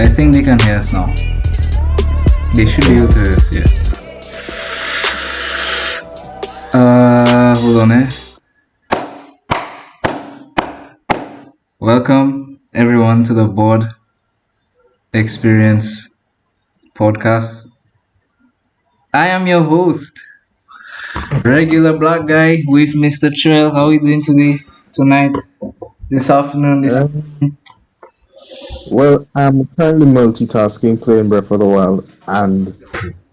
I think they can hear us now. They should be able to hear us, yeah. Hold on, Welcome everyone to the Board Experience podcast. I am your host, regular black guy with Mr. Trail. How are you doing today, tonight, this afternoon, this? Well, I'm currently multitasking, playing Breath of the Wild and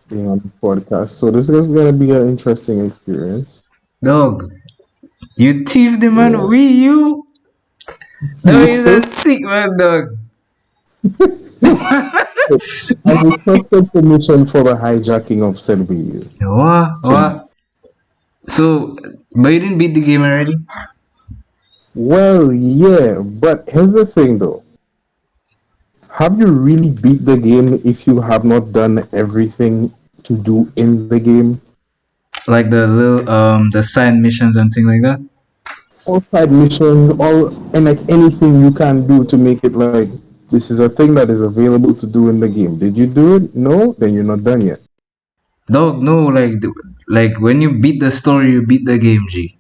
being on the podcast. So this is going to be an interesting experience. Dog, you thief the man, Yeah. you? No, he's a sick man, dog. I requested permission for the hijacking of said video. What? So, but you didn't beat the game already? Well, yeah, but here's the thing though. Have you really beat the game if you have not done everything to do in the game? Like the little the side missions and things like that? All side missions, all and like anything you can do to make it like this is a thing that is available to do in the game. Did you do it? No, then you're not done yet. Dog, no, like when you beat the story, you beat the game, G.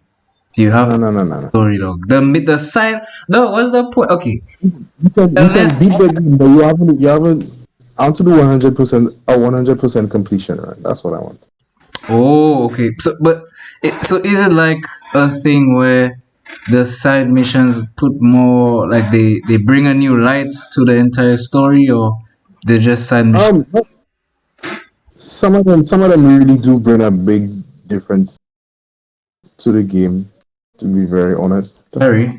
You have No. story, dog. The side, no, what's the point? Okay, You can unless beat the game, but you haven't. I want to do 100% completion run. That's what I want. okay. So is it like a thing where the side missions put more like they bring a new light to the entire story, or they're just side missions? No, some of them really do bring a big difference to the game. To be very honest, Sorry.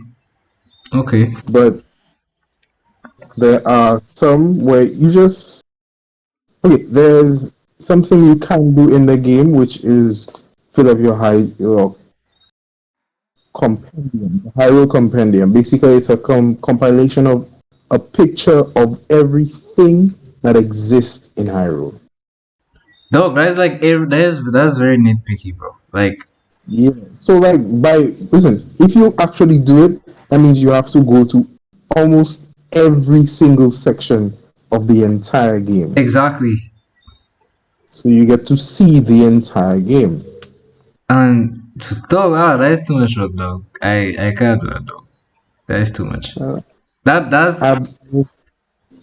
Okay. but there are some where you just okay. There's something you can do in the game, which is fill up your compendium, the Hyrule compendium. Basically, it's a compilation of a picture of everything that exists in Hyrule. Dog, that's very nitpicky, bro. Like, Yeah. So like listen, if you actually do it, that means you have to go to almost every single section of the entire game. exactly. So you get to see the entire game. And dog, that's too much work, dog. I can't do it, dog. That is too much. Uh, That's I've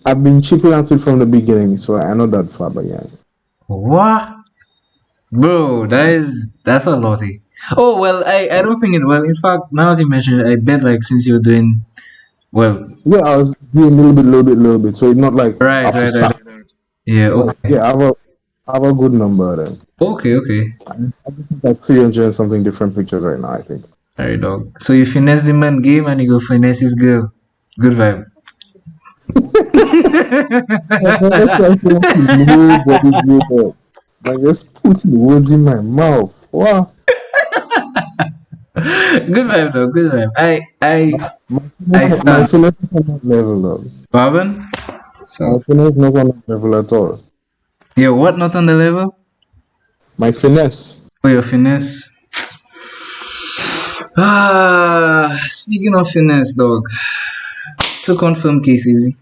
I've been chipping at it from the beginning, so I know that far behind. what, bro. That's a lot. Oh well, I don't think it. Well, in fact, now that you mention it, I bet like since you're doing well, Yeah, I was doing little bit. So it's not like I right, have to right, right. stop. Yeah. Like, Okay. yeah, I have a good number then. Okay. I just have like 300 and something different pictures right now, I think. Alright, dog. So you finesse the man game and you go finesse his girl. Good vibe. I've never tried to nobody do that. Like just putting words in my mouth. Wow. Good vibe, dog. Good vibe. My I my stand. finesse is not on that level though. Robin. My So finesse is not on that level at all. yeah, what not on the level? My finesse. Oh, your finesse. Speaking of finesse, dog. To confirm cases.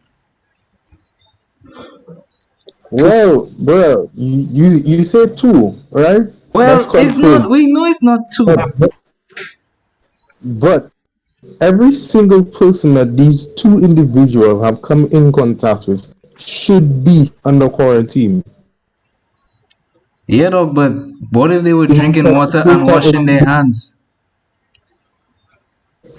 Well, bro, you said two, right? That's Well, it's not. confirmed. We know it's not two. But every single person that these two individuals have come in contact with should be under quarantine. Yeah, dog. But what if they were drinking water They and start washing their hands?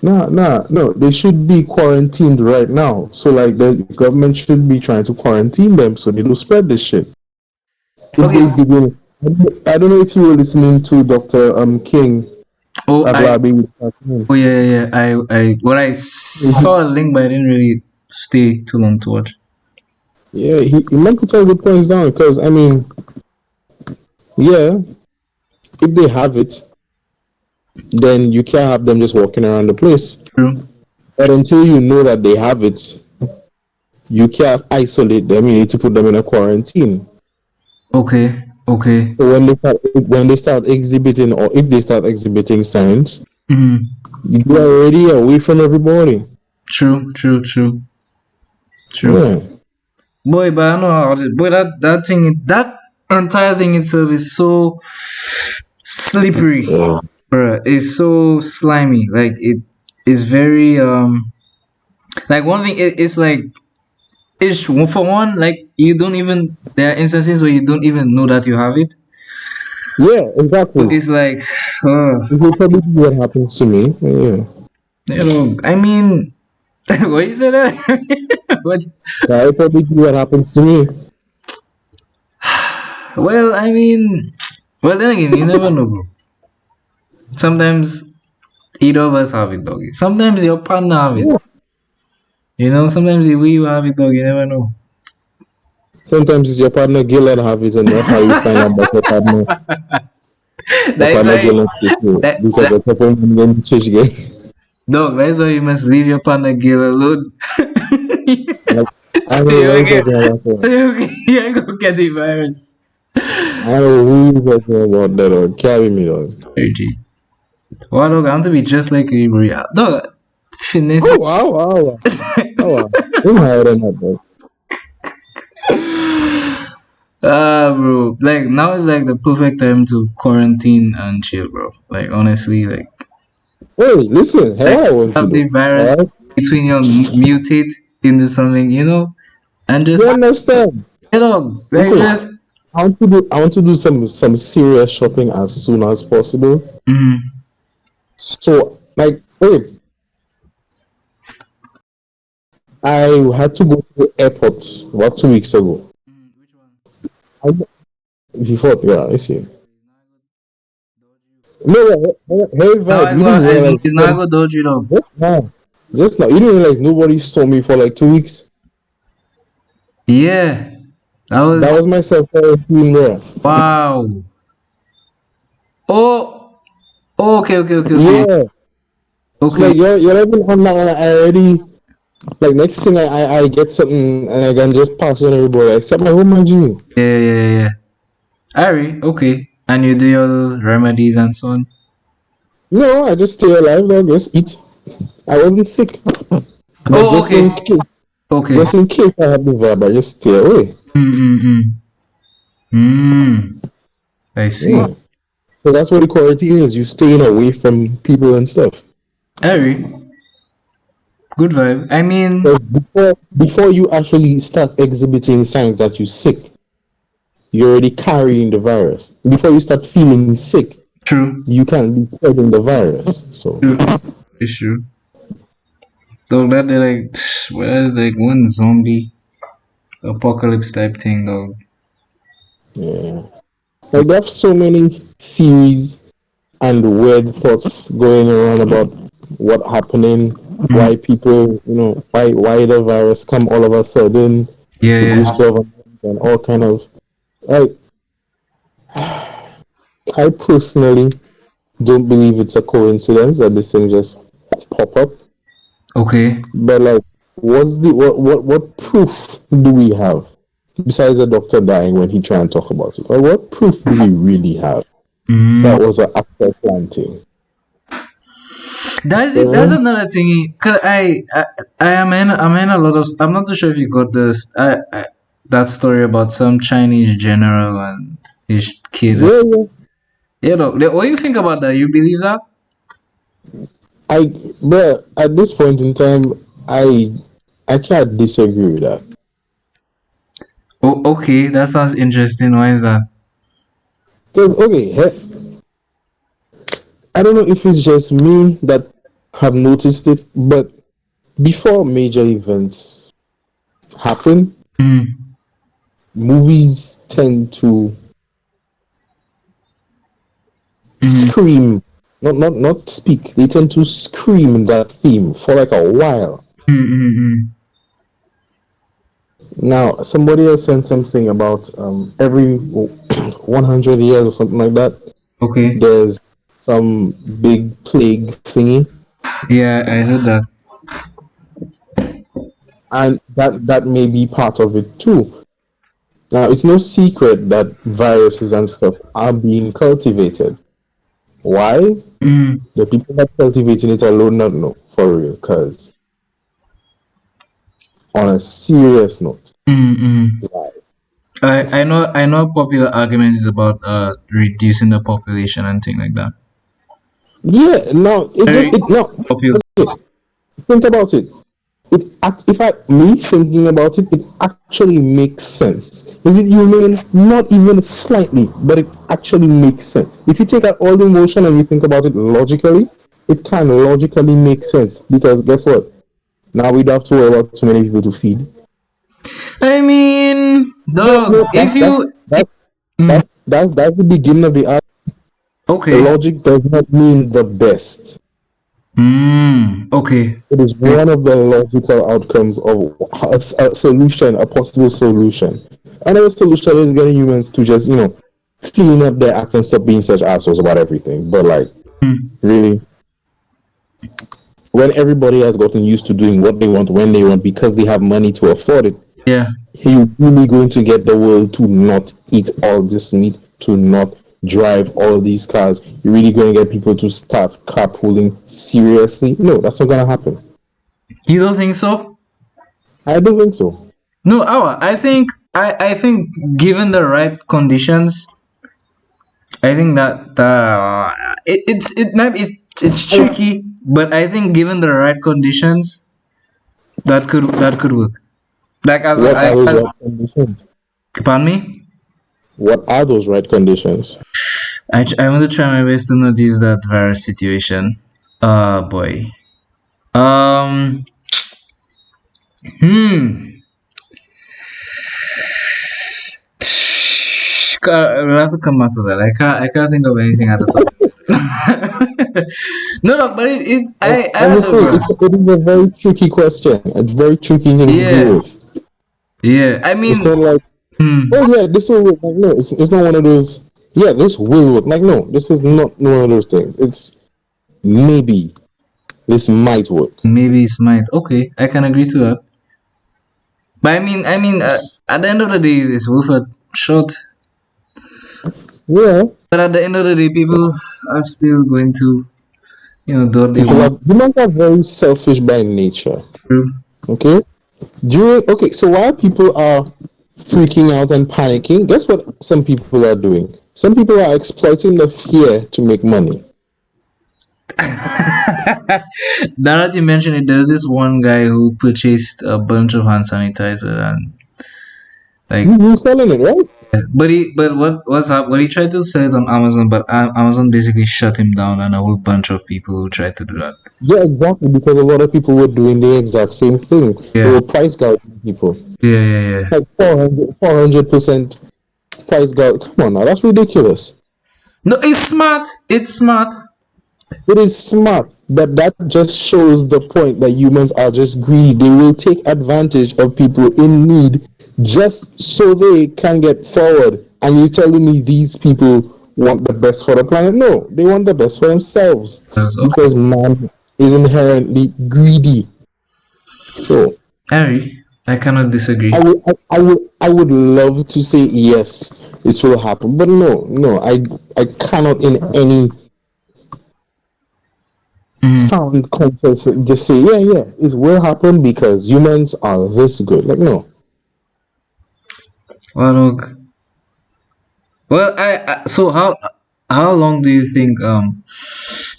no. They should be quarantined right now. So like the government should be trying to quarantine them so they don't spread this shit. If they Okay. begin, I don't know if you were listening to Dr. King Oh, Aglabi with Sakmin. Oh yeah. I saw a link, but I didn't really stay too long to watch. Yeah, he might put some good points down because I mean, yeah, if they have it, then you can't have them just walking around the place. True. But until you know that they have it, you can't isolate them. You need to put them in a quarantine. Okay. So when they start exhibiting, or if they start exhibiting signs, Mm, you are already away from everybody. true. Yeah. Boy, but I know how it, boy, that thing, that entire thing itself is so slippery, Yeah. bruh. It's so slimy. Like it is very like one thing. It's like it's for one, like you don't even. There are instances where you don't even know that you have it. Yeah, So exactly. it's like, uh, It will probably be what happens to me. Yeah. I mean, what you said that? What? That will probably be what happens to me. Well, I mean, well then again, you never know, bro. Sometimes either of us have it, doggy. Sometimes your partner have it. Yeah. Sometimes we you have it, dog. You never know. Sometimes it's your partner Gillen have it, and that's how you find out that your That is partner why Gillen take it because that I kept on getting church again. dog. That is why you must leave your partner girl alone. Like, I So know you what ain't you're get, talking about. so you ain't gonna get the virus. I know who you're talking about that or carry me on. G. Wow, dog. I want to be just like you, bro. Yeah, dog. Finesse. Oh wow, wow, wow. Oh wow. I'm higher than that, bro. Ah, bro. Like now is like the perfect time to quarantine and chill, bro. Like honestly, Hey, listen, like hey, I want to have do. the virus Alright? between your mutate into something, and You just understand? like Listen, just. I want to do some serious shopping as soon as possible. Mm, So like hey, I had to go to the airport about 2 weeks ago. which one? I, before yeah, I see. No, hey No, vibe, it's you didn't not. realize It's not go dodgy dog. just now. Just now. You didn't realize nobody saw me for like 2 weeks? Yeah, that That was was myself quarantine, bro. wow. Oh, oh, okay, okay, okay, okay, Yeah. It's okay. like you're not even on that I already like next thing I get something and I can just pass on everybody except my home hygiene. Yeah, yeah, yeah, yeah. Ari, okay. And you do your remedies and so on. No, I just stay alive, dog, just eat. I wasn't sick. But Oh, okay, okay. just in case I have the vibe, I just stay away. Mm. I see. Yeah. So that's what the quarantine is. You staying away from people and stuff. Ari, good vibe. I mean, Because before you actually start exhibiting signs that you're sick, you're already carrying the virus. Before you start feeling sick, true, you can be spreading the virus. So true, it's true. Dog, that they like, well, like one zombie apocalypse type thing, dog. yeah. Like there's so many theories and weird thoughts going around about what happening, Mm. why people, why the virus come all of a sudden, Yeah, is which yeah. government and all kind of like I personally don't believe it's a coincidence that this thing just pop up. Okay. But like what proof do we have? Besides the doctor dying when he tried and talk about it. Like what proof do we really have Mm. that was an actual planting? That's it. That's So, another thing. Cause I'm in a lot of. I'm not too sure if you got this. That story about some Chinese general and his kid. yeah, yeah. What do you think about that? You believe that? I but at this point in time, I I can't disagree with that. Oh, okay. That sounds interesting. Why is that? Because okay, I don't know if it's just me that have noticed it, but before major events happen, Mm. movies tend to Mm. scream, not speak. They tend to scream that theme for like a while. Mm. Mm. Mm. Now, somebody else sent something about every 100 years or something like that. Okay. There's some big plague thingy, Yeah, I heard that. and that may be part of it too. Now, it's no secret that viruses and stuff are being cultivated. Why? Mm. The people that cultivating it alone not know for real, cause on a serious note. Mm-hmm. I know a popular argument is about reducing the population and things like that. Yeah, now it just Very it no. popular. Okay, think about it. If I me thinking about it, it actually makes sense. Is it humane? Not even slightly, but it actually makes sense. If you take out all the emotion and you think about it logically, it can logically make sense because guess what? Now we don't have to worry about too many people to feed. I mean, No, dog, no, if you mm, that's the beginning of the art. The okay. logic does not mean the best. Okay. It is Okay. one of the logical outcomes of a solution, a possible solution. Another solution is getting humans to just, clean up their acts and stop being such assholes about everything. But like, Mm, really, when everybody has gotten used to doing what they want when they want because they have money to afford it, yeah. you're really going to get the world to not eat all this meat, to not drive all these cars. You're really going to get people to start carpooling seriously. No, that's not going to happen. You don't think so? I don't think so. No, I think given the right conditions, I think that it might it's tricky, but I think given the right conditions, that could work. Like What are those right conditions? pardon me. What are those right conditions? I want to try my best to notice that virus situation. Boy. Um. Hmm. We'll have to come back to that. I can't think of anything at the top. No, no, but it's I don't know, Honestly, bro. it is a very tricky question. A very tricky thing to deal Yeah, with. yeah. I It's mean, not like, hmm, oh yeah, this will work. Like, no, it's not one of those, yeah, this will work. Like, no, this is not one of those things. It's maybe this might work. maybe it's mine. Okay, I can agree to that. But I mean, at the end of the day, it's worth a shot. Yeah, But at the end of the day, people are still going to, do what they people want are, humans are very selfish by nature. to. Okay? Okay, so while people are freaking out and panicking, guess what some people are doing? Some people are exploiting the fear to make money. Now that you mention it, there's this one guy who purchased a bunch of hand sanitizer and like, You're selling it, right? what he tried to sell it on Amazon, but Amazon basically shut him down and a whole bunch of people who tried to do that. Yeah, exactly. Because a lot of people were doing the exact same thing. They Yeah, were price gouging people. yeah, yeah, yeah. Like 400% price gouge. Come on now, that's ridiculous. No, it's smart. It's smart. It is smart, but that just shows the point that humans are just greedy. They will take advantage of people in need just so they can get forward. And you're telling me these people want the best for the planet? No, they want the best for themselves Okay, because man is inherently greedy. So Harry, I cannot disagree. I would love to say yes, this will happen, but no, no, I cannot in any Mm. sound conscious just say yeah, yeah, it will happen because humans are this good. Like no, Well, look. Well, so how long do you think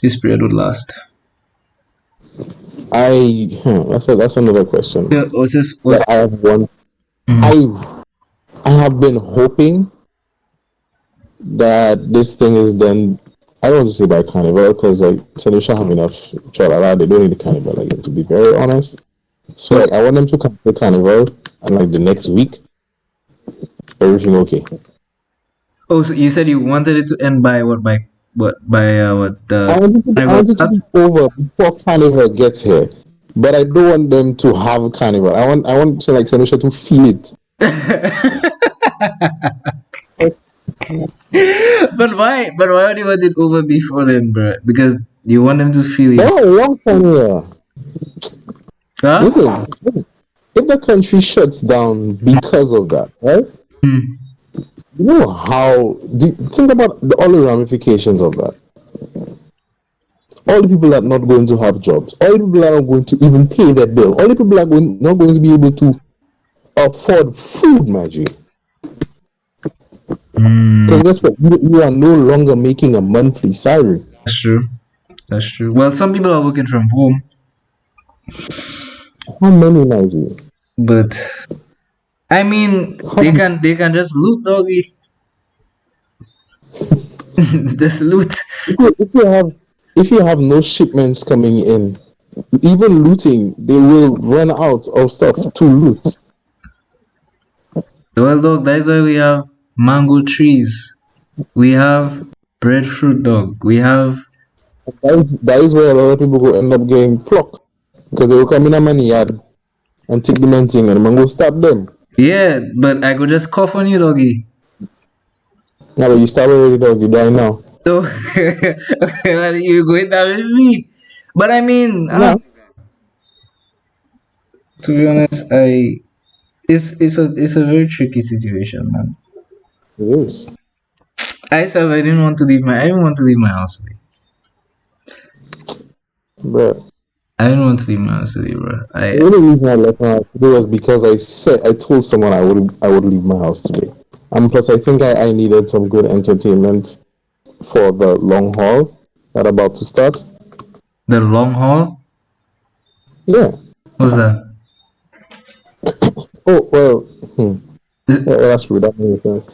this period would last? that's another question Yeah, was this that was I have one. mm, I have been hoping that this thing is done. I don't want to say by carnival because like so they should have enough chalala. They don't need the carnival. Like to be very honest. So what? like I want them to come to carnival and like the next week everything okay. Oh, so you said you wanted it to end by what? By what the I carnival want it to be starts? over before carnival gets here. But I don't want them to have carnival. I want to like Senisha to feel it. It's But why? But why would you want it over before then, bro? Because you want them to feel it. been a long time here. Huh? Listen, if the country shuts down because of that, right? Hmm. You know how think about all the ramifications of that. all the people that are not going to have jobs, all the people that are not going to even pay their bill, all the people that are not going to be able to afford food, my G. Hmm. Because guess what? You are no longer making a monthly salary. That's true. That's true. Well, some people are working from home, How many, my G? but I mean, How, they can just loot, doggy. Just loot. if you have no shipments coming in, even looting, they will run out of stuff to loot. Well, dog, that's why we have mango trees. We have breadfruit, dog. We have That is where a lot of people will end up getting plucked because they will come in a man yard and take the main thing and the man will stab them. yeah, but I could just cough on you, doggy. Now, but you stab already, dog, you die now. So well, you going down with me. But I mean, I Now, don't. To be honest, it's a very tricky situation, man. it is. I didn't want to leave my I didn't want to leave my house today. But I didn't want to leave my house today, bro. the only reason I left my house today was because I told someone I would leave my house today. And plus, I think I needed some good entertainment for the long haul that about to start. The long haul. Yeah. What's that? Oh well. Is Yeah, it, that's true. That makes sense.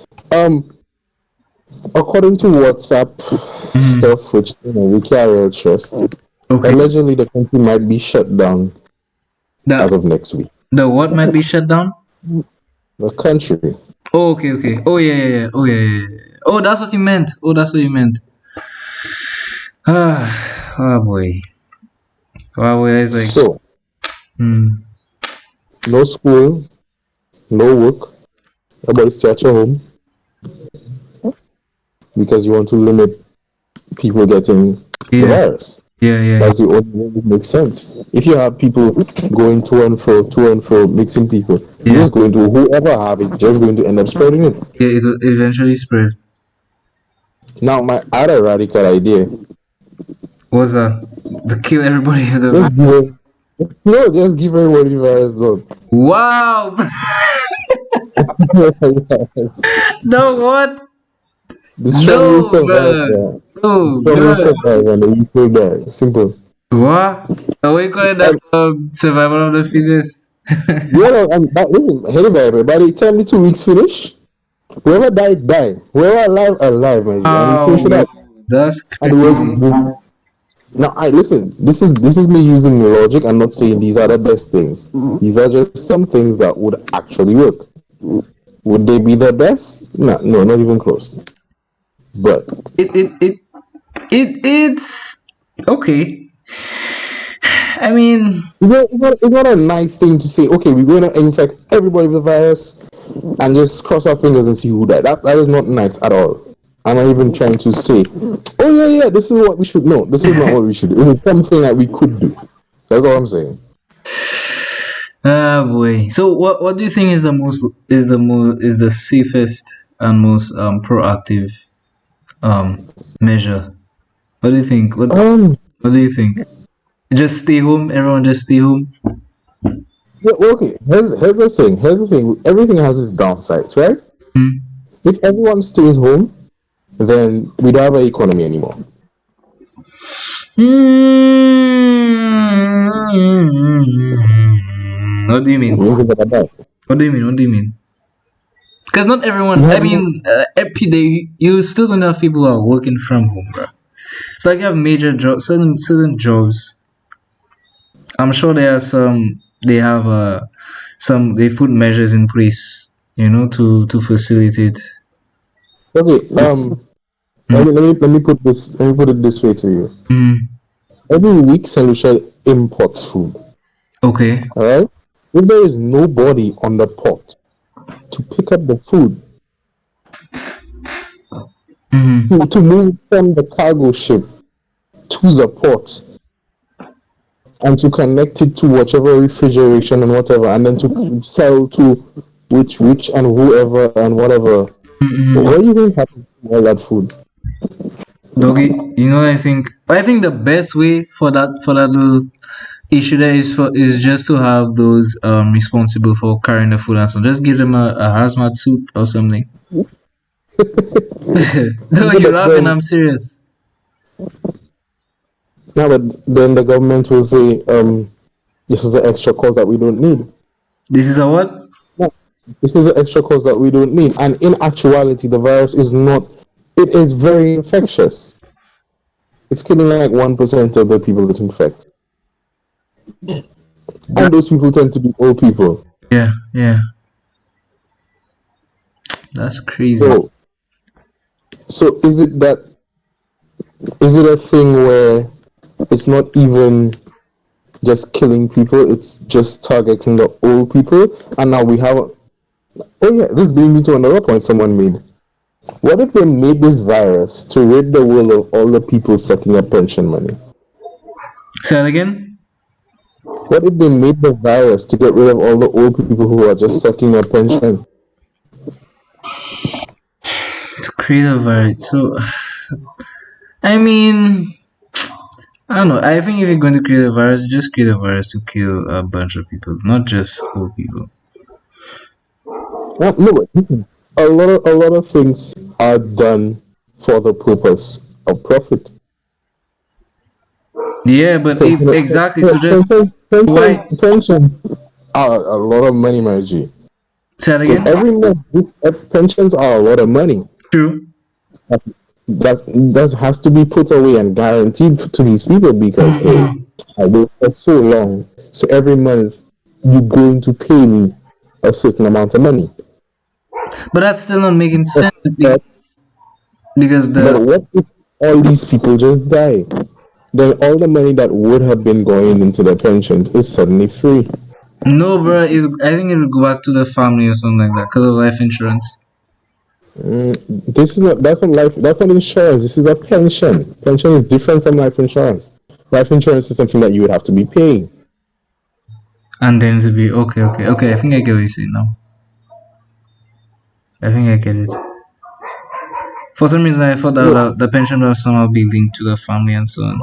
According to WhatsApp mhm. stuff, which we can't really trust, Okay. allegedly the country might be shut down The as of next week. the what might be shut down? The country. Oh, okay, okay. Oh yeah, yeah, yeah. Oh yeah, yeah, yeah. Yeah. Oh, that's what you meant. Oh, that's what you meant. Ah, oh boy. Oh boy, it's like, So hmm. no school, no work. Everybody stay at your home because you want to limit people getting the Yeah, virus. yeah, yeah, yeah, That's the only way it makes sense. If you have people going to and fro, mixing people, you're yeah. just going to whoever have it, just going to end up spreading it. Yeah, it will eventually spread. Now, my other radical idea, What's that? To kill everybody in the. just give no, just give everybody the virus done. Wow! No, what? The strong will No, survive. bro. Yeah. The Oh, strong will God. survive, and the weak will die. Simple. What? Are we calling that And survival of the fittest? yeah, no, listen, anyway, by the time the 2 weeks finish, whoever died, die. Whoever alive, alive, my G. And we finish it Wow, up. that's And the world crazy. move. Now, I listen. This is me using logic. I'm not saying these are the best things. These are just some things that would actually work. Would they be the best? No, no, not even close. But It, it, it, it's okay. I mean, it's not a nice thing to say. Okay, we're going to infect everybody with the virus and just cross our fingers and see who died. That is not nice at all. I'm not even trying to say, oh yeah, this is what we should. No, this is not what we should do. It is something that we could do. That's all I'm saying. ah boy. So what do you think is the safest and most proactive measure? What do you think? Um, What do you think? Just stay home. Everyone just stay home. yeah, well, okay. Here's the thing. Here's the thing. Everything has its downsides, right? Hmm? If everyone stays home, then we don't have an economy anymore. What do you mean? We ain't thinking about that. What do you mean? What do you mean? Because not We everyone. I have no, mean, every day you still gonna have people who are working from home, bro. So like you have major jobs, certain jobs. I'm sure there are some. They have some. They put measures in place, to facilitate. okay. Mm, Let me put it this way to you. mm, Every week, Saint imports food. okay. All right. If there is nobody on the port to pick up the food, Mm, to move from the cargo ship to the port, and to connect it to whichever refrigeration and whatever, and then to sell to which and whoever and whatever. mm, What mm. do you think happens to all that food? Doggy, I think. I think the best way for that little issue there is just to have those responsible for carrying the food and so just give them a hazmat suit or something. No, Yeah, you're but laughing. then, I'm serious. yeah, but then the government will say, this is an extra cost that we don't need. This is a what? No, this is an extra cost that we don't need. And in actuality, the virus is not. It is very infectious. It's killing like 1% of the people it infects, That, and those people tend to be old people. yeah, yeah. That's crazy. So, so is it a thing where it's not even just killing people; it's just targeting the old people? And now we have. Oh yeah, this brings me to another point someone made. What if they made this virus to rid the world of all the people sucking up pension money? Say that again. What if they made the virus to get rid of all the old people who are just sucking up pension? To create a virus. So, I mean, I don't know. I think if you're going to create a virus, just create a virus to kill a bunch of people, not just old people. No, but listen, a lot of things are done for the purpose of profit. Yeah, but if exactly, so just why Pensions are a lot of money, my G. say that Because again? every month, pensions are a lot of money. True. That has to be put away and guaranteed to these people because hey, I work for so long, so every month you're going to pay me a certain amount of money. But that's still not making But, sense but because but the what if all these people just die? Then all the money that would have been going into their pensions is suddenly free. no, bro. I think it'll go back to the family or something like that because of life insurance. This is not that's not life that's not insurance. This is a pension. Pension is different from life insurance. Life insurance is something that you would have to be paying. And then to be okay, okay, okay. I think I get what you're saying now. I think I get it. For some reason, I thought that No, the pension will somehow be linked to the family and so on.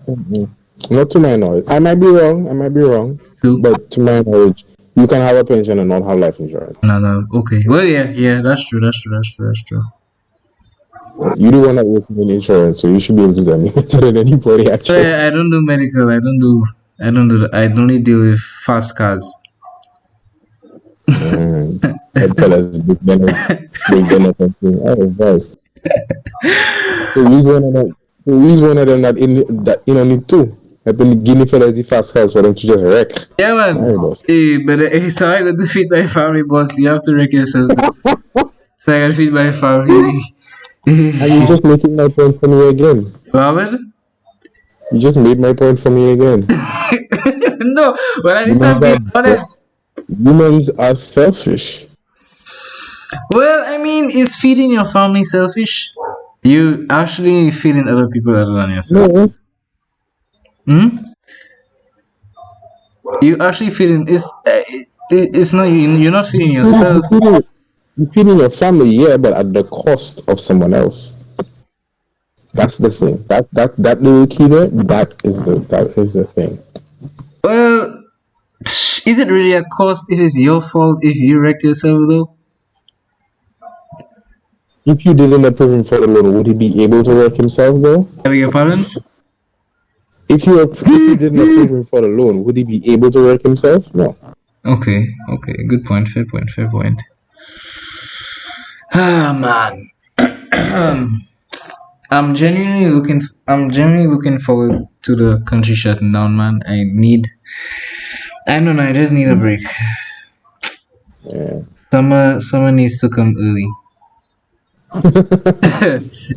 mm-mm. Not to my knowledge. I might be wrong. I might be wrong. Too. But to my knowledge, you can have a pension and not have life insurance. No, no. Okay. Well, yeah, yeah. That's true. That's true. That's true. That's true. You the one that works in insurance, so you should be able to tell me better than anybody So actually. yeah, I don't do medical. I don't do. I don't do. I only deal with fast cars. That fella's big dinner something. Oh, right. So he's one of them that need two. I've been guinea fellas the fast cars for them to just wreck. Yeah, man. There boss. Hey, but so I got to feed my family, boss. You have to wreck yourself. So I got to feed my family. And you just making my point for me again. Mohammed? You just made my point for me again. No, but at least Humans I'm being are honest. humans are selfish. Well, I mean, is feeding your family selfish? You actually feeding other people other than yourself. No, Hmm? You actually feeding it's not you. You're not feeding yourself. you're feeding your family, yeah, but at the cost of someone else. That's the thing. That little key there, that is the thing. Well, is it really a cost if it's your fault if you wrecked yourself though? If you didn't approve him for the loan, would he be able to work himself though? I beg your pardon? If you didn't approve him for the loan, would he be able to work himself? No. Okay, okay, good point, fair point, fair point. Ah man. I'm genuinely looking forward to the country shutting down, man. I don't know, I just need a break. Yeah. Summer needs to come early.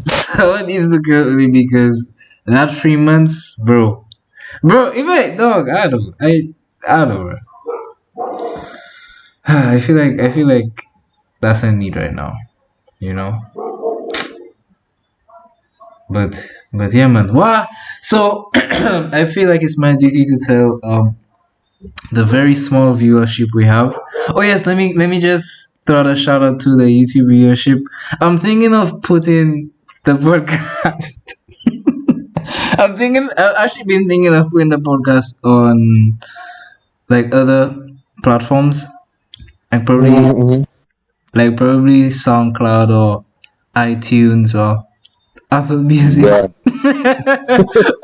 Summer needs to come early because that 3 months, bro. Bro, even dog, I don't know. I feel like that's a need right now, you know. But but yeah, man. Wow. So I feel like it's my duty to tell the very small viewership we have. Oh yes, let me just throw out a shout out to the YouTube viewership. I'm thinking of putting the podcast. I'm thinking. I've actually been thinking of putting the podcast on like other platforms, like probably Mm-hmm. SoundCloud or iTunes or Apple Music Yeah,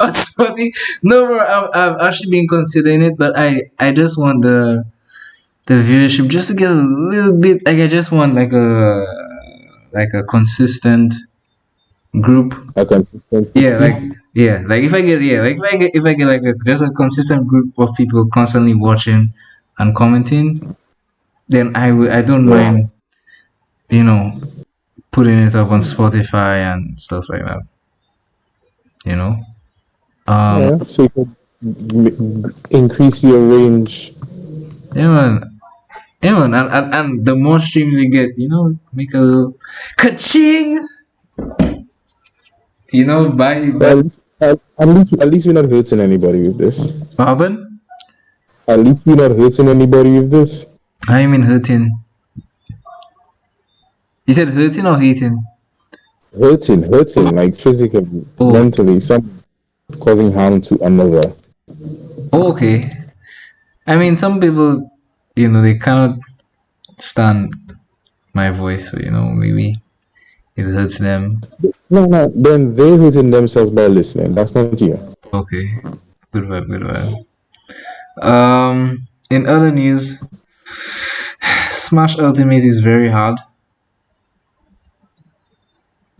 or Spotify. No, bro, I've actually been considering it, but I just want the viewership just to get a little bit. Like I just want like a consistent group. a consistent Yeah, 50. like if I get if I get like just a consistent group of people constantly watching and commenting, then I don't Yeah. mind, you know, putting it up on Spotify and stuff like that. You know. Um. Yeah, so you could increase your range. Yeah, man. Yeah, man. And the more streams you get, make a little ka-ching. Buy But at least we're not hurting anybody with this. Robin. At least we're not hurting anybody with this. I mean hurting. You said hurting or hating? Hurting, like physically, Oh, mentally, some causing harm to another. okay. I mean, some people, they cannot stand my voice, so maybe it hurts them. No, no, then they're hurting themselves by listening. That's not you. Okay, good vibe, good vibe. In other news, Smash Ultimate is very hard.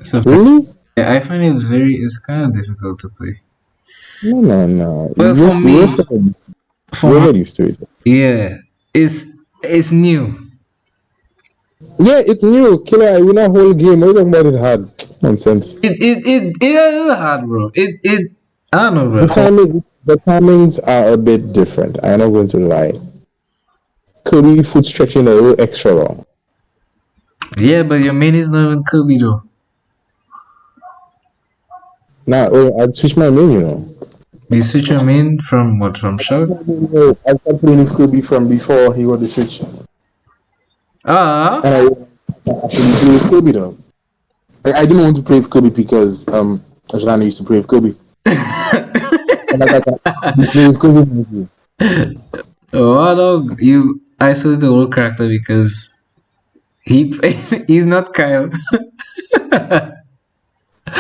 Surprise. Really? Yeah, I find it's kind of difficult to play. No, no, no. Well, You're, for we're, me, for we're my not used to it. yeah, it's new. Yeah, it new. Killer, I win a whole game. What are you talking about it hard? Nonsense. It is hard, bro. I don't know, The bro. timing, the timings are a bit different. I'm not going to lie. Kirby foot stretching a little extra long. Yeah, but your main is not even Kirby though. Now, oh, I'd switch my main, you know. You switch your main from what? From Shug? I started playing with Kirby from before he got the switch. Ah. And I actually play with Kirby though. I didn't want to play with Kirby because Ajana used to play with Kirby. And like I can actually play with Kirby. Oh, dog, you isolate the old character because he's not Kyle.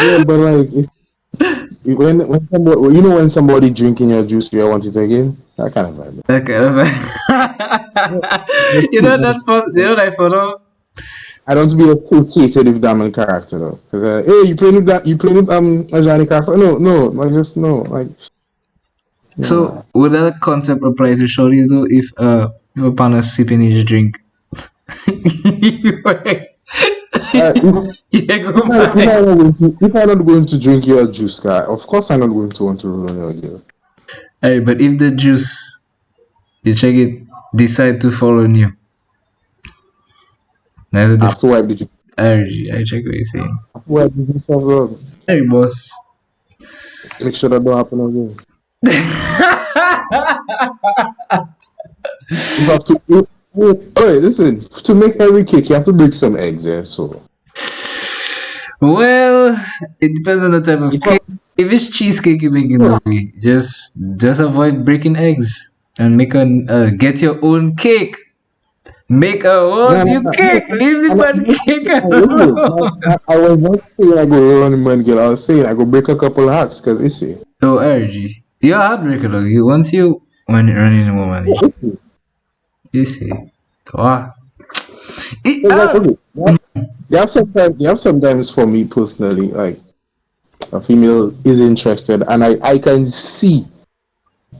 Yeah, but like when somebody, well, when somebody drinking your juice, you want it again. That kind of vibe. That kind of. Just you know that photo. You know that photo. I don't want to be associated with Diamond character though, because hey, you playing with that? You playing with a Johnny character? No, no, like just no, like So no. would that concept apply to shorties though? If your partner sipping his drink, you If, you go if I'm not going to drink your juice, guy, of course I'm not going to want to ruin your day. Hey, but if the juice, you check it, decide to follow you, that's a I have different to wipe the juice. energy. I check what you're saying. I have to wipe the juice off, dog. Hey, boss. Make sure that don't happen again. You have to. Oh, listen. To make every cake, you have to break some eggs. Yeah, so Well, it depends on the type of if I, cake. If it's cheesecake you make in the way, just avoid breaking eggs and get your own cake. Make a whole no, no, new no, cake. no, Leave the I'm not, bad cake no, alone. I was not saying I go run in man girl. I was saying I go break a couple of hearts because it's it. Oh, energy. You're a heartbreaker though. When you're running a woman, you see. Wow. It's like okay, you have sometimes for me personally, like a female is interested, and I can see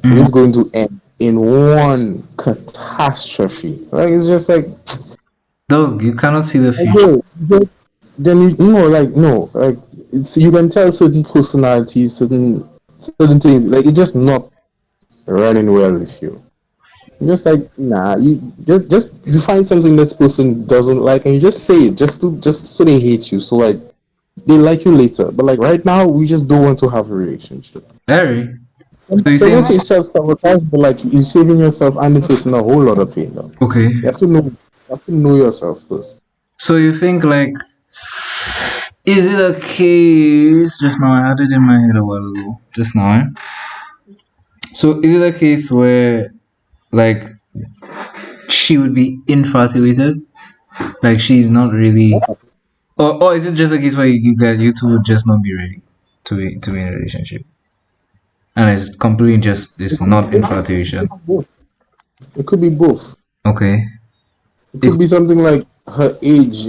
Mhm. this going to end in one catastrophe. Like it's just like, Dog, you cannot see the future. no, then you no, like no, like it's you can tell certain personalities, certain things, like it's just not running well with you. You're just like nah, you just you find something this person doesn't like, and you just say it just so they hate you. So like they like you later, but like right now we just don't want to have a relationship. Harry. So you So saying once you self sabotage, but like you're saving yourself and the person a whole lot of pain. Though. okay. You have to know yourself first. So you think like Is it a case? Just now, I had it in my head a while ago. Just now, eh? So, is it a case where, like, she would be infatuated? Like, she's not really. Or is it just a case where that you two would just not be ready to be in a relationship? And it's completely just, it's not infatuation. Both. It could be both. Okay. It It, could be something like her age,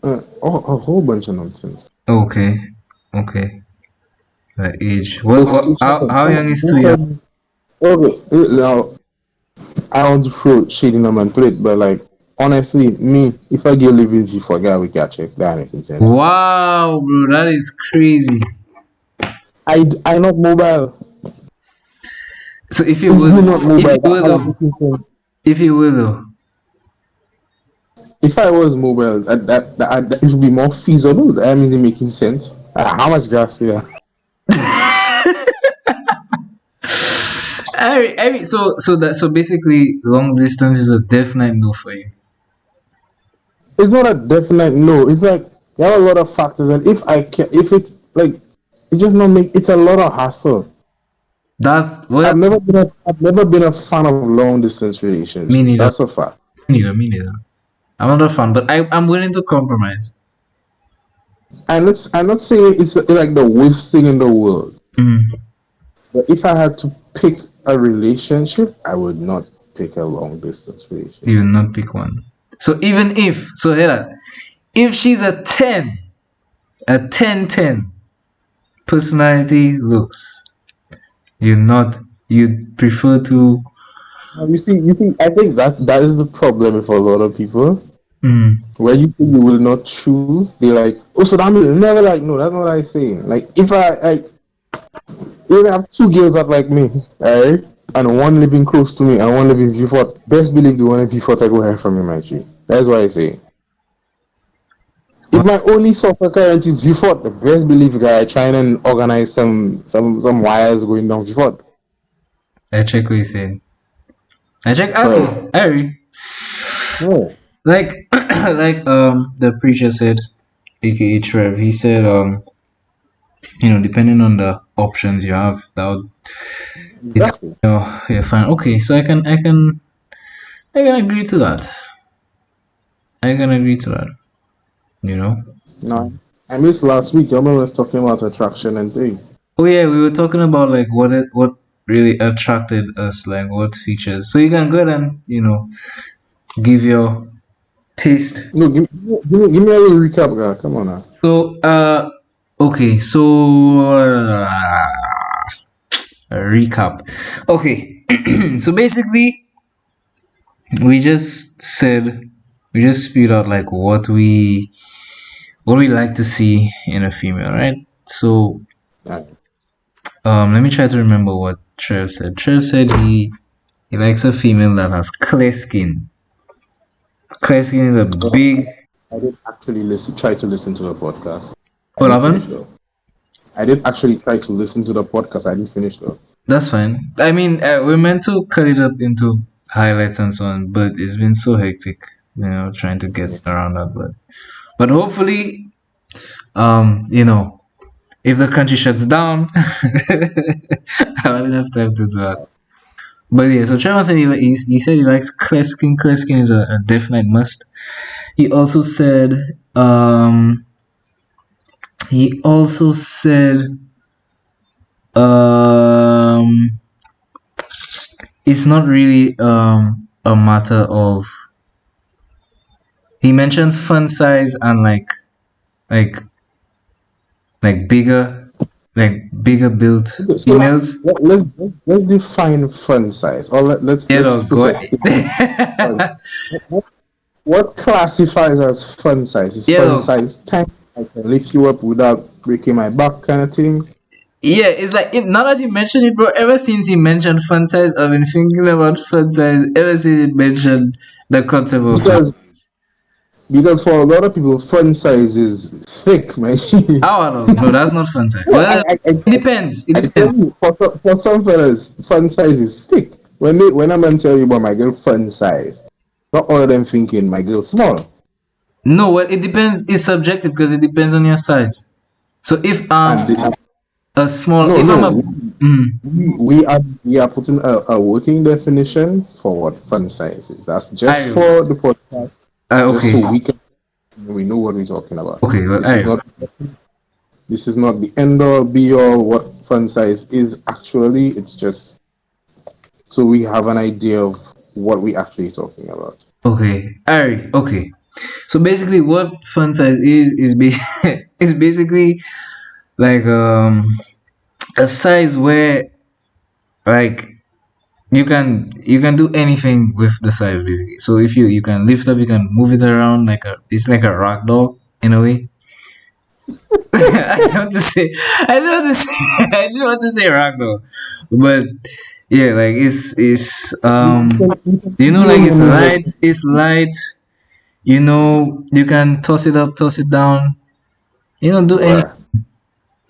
a whole bunch of nonsense. okay. Okay. The age. But How young is too young? okay, now I don't want to throw shade in a man plate, but like honestly, me, if I get living G for guy, we catch it. That making sense. Wow, bro, that is crazy. I not mobile. So if you You would, not if mobile. you would That though, making sense. if you would though, If I was mobile, that it would be more feasible. I mean, it making sense. How much gas here? so basically, long distance is a definite no for you. It's not a definite no. It's like there are a lot of factors, and if I can, if it like, it just not make. It's a lot of hassle. That's well, I've never been a fan of long distance me relationship. neither. That's a fact. Me neither. I'm not a fan, but I'm willing to compromise. And I'm not saying it's like the worst thing in the world, Mm, but if I had to pick a relationship, I would not pick a long distance you will relationship. not pick one. So even if so, here, if she's a 10, a 10, personality, looks, you not you'd prefer to. Now, you see, I think that is the problem with a lot of people. Mm, When you say you will not choose, they like, oh, so that means never like, no, that's not what I say. Like, if I like, even have two girls that like me, alright, and one living close to me and one living Viewfort, best believe the one in Viewfort I go hear from in my tree. That's what I say. If what my only source of current is Viewfort, the best believe guy trying and organize some wires going down Viewfort. I check what you saying. I check. But Harry, yeah, like the preacher said, aka Trev. He said depending on the options you have, that would it's exactly. yeah, fine. Okay, so I can agree to that. I can agree to that. You know. No, I missed last week. I remember us talking about attraction and thing. Oh yeah, we were talking about like what really attracted us, like what features. So you can go ahead and give your taste. No, give me a little recap, guy. Come on now. So okay, so a recap. Okay, so basically we just said we just spewed out like what we like to see in a female, right? So Alright. let me try to remember what Trev said. Trev said he likes a female that has clear skin. Clear skin is a big. I did actually try to listen to the podcast. I What didn't finish happened? though. I did actually try to listen to the podcast. I didn't finish though. That's fine. I mean, we're meant to cut it up into highlights and so on, but it's been so hectic, trying to get Yeah. around that. But hopefully, if the country shuts down, I'll have enough time to do that. But yeah, so Trevor said he said he likes clear skin. Clear skin is a definite must. He also said um he also said um it's not really a matter of. He mentioned fun size and like like bigger bigger built Okay, so like, females. let's define fun size, or Yeah, let's dog, put go. a thing on fun. What classifies as fun size? Is Yeah, fun dog. size tank? I can lift you up without breaking my back, kind of thing. Yeah, it's like now that you mention it, bro. Ever since he mentioned fun size, I've been thinking about fun size. Ever since he mentioned the concept of fun. Because for a lot of people, fun size is thick, man. Oh no, no, that's not fun size. No, Well, it depends. It I tell depends. you, for some fellas, fun size is thick. When a man tell you about my girl fun size, not all of them thinking my girl small. No, well, it depends. It's subjective because it depends on your size. So if And a small, no, if I'm no, a, mm, we are putting a working definition for what fun size is. That's just I for the podcast, just okay, so we know what we're talking about. okay, well, This is not the end all be all what fun size is actually. It's just so we have an idea of what we actually talking about. okay. So basically, what fun size is basically like a size where like you can do anything with the size basically. So if you can lift up, you can move it around like a it's like a rock doll in a way. I don't want to say I don't want to say I didn't want to say rock doll, but yeah, like like You it's move light, us it's light. You can toss it up, toss it down. Do any. where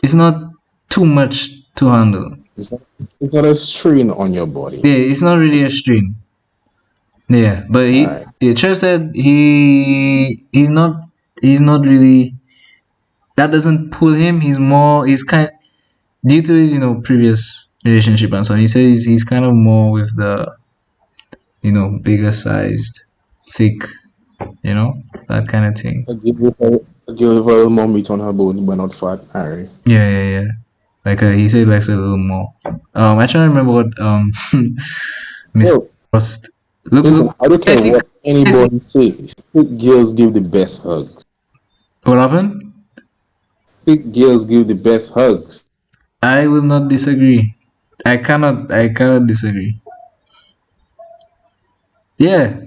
It's not too much to handle. it's not, it's not a strain on your body. Yeah, it's not really a strain. Yeah, but All right. Trev said he's not really that doesn't pull him. He's kind due to his previous relationship and so on. He says he's kind of more with the bigger sized, thick, you know that kind of thing. A girl with a little more meat on her bone, but not fat. All right. Yeah, yeah, yeah. Like he said, he likes a little more. I trying to remember what Mr. Well, Frost. Look, listen, look. I don't care I see. what I see. anybody says. Thick girls give the best hugs. What happened? Thick girls give the best hugs. I will not disagree. I cannot disagree. Yeah.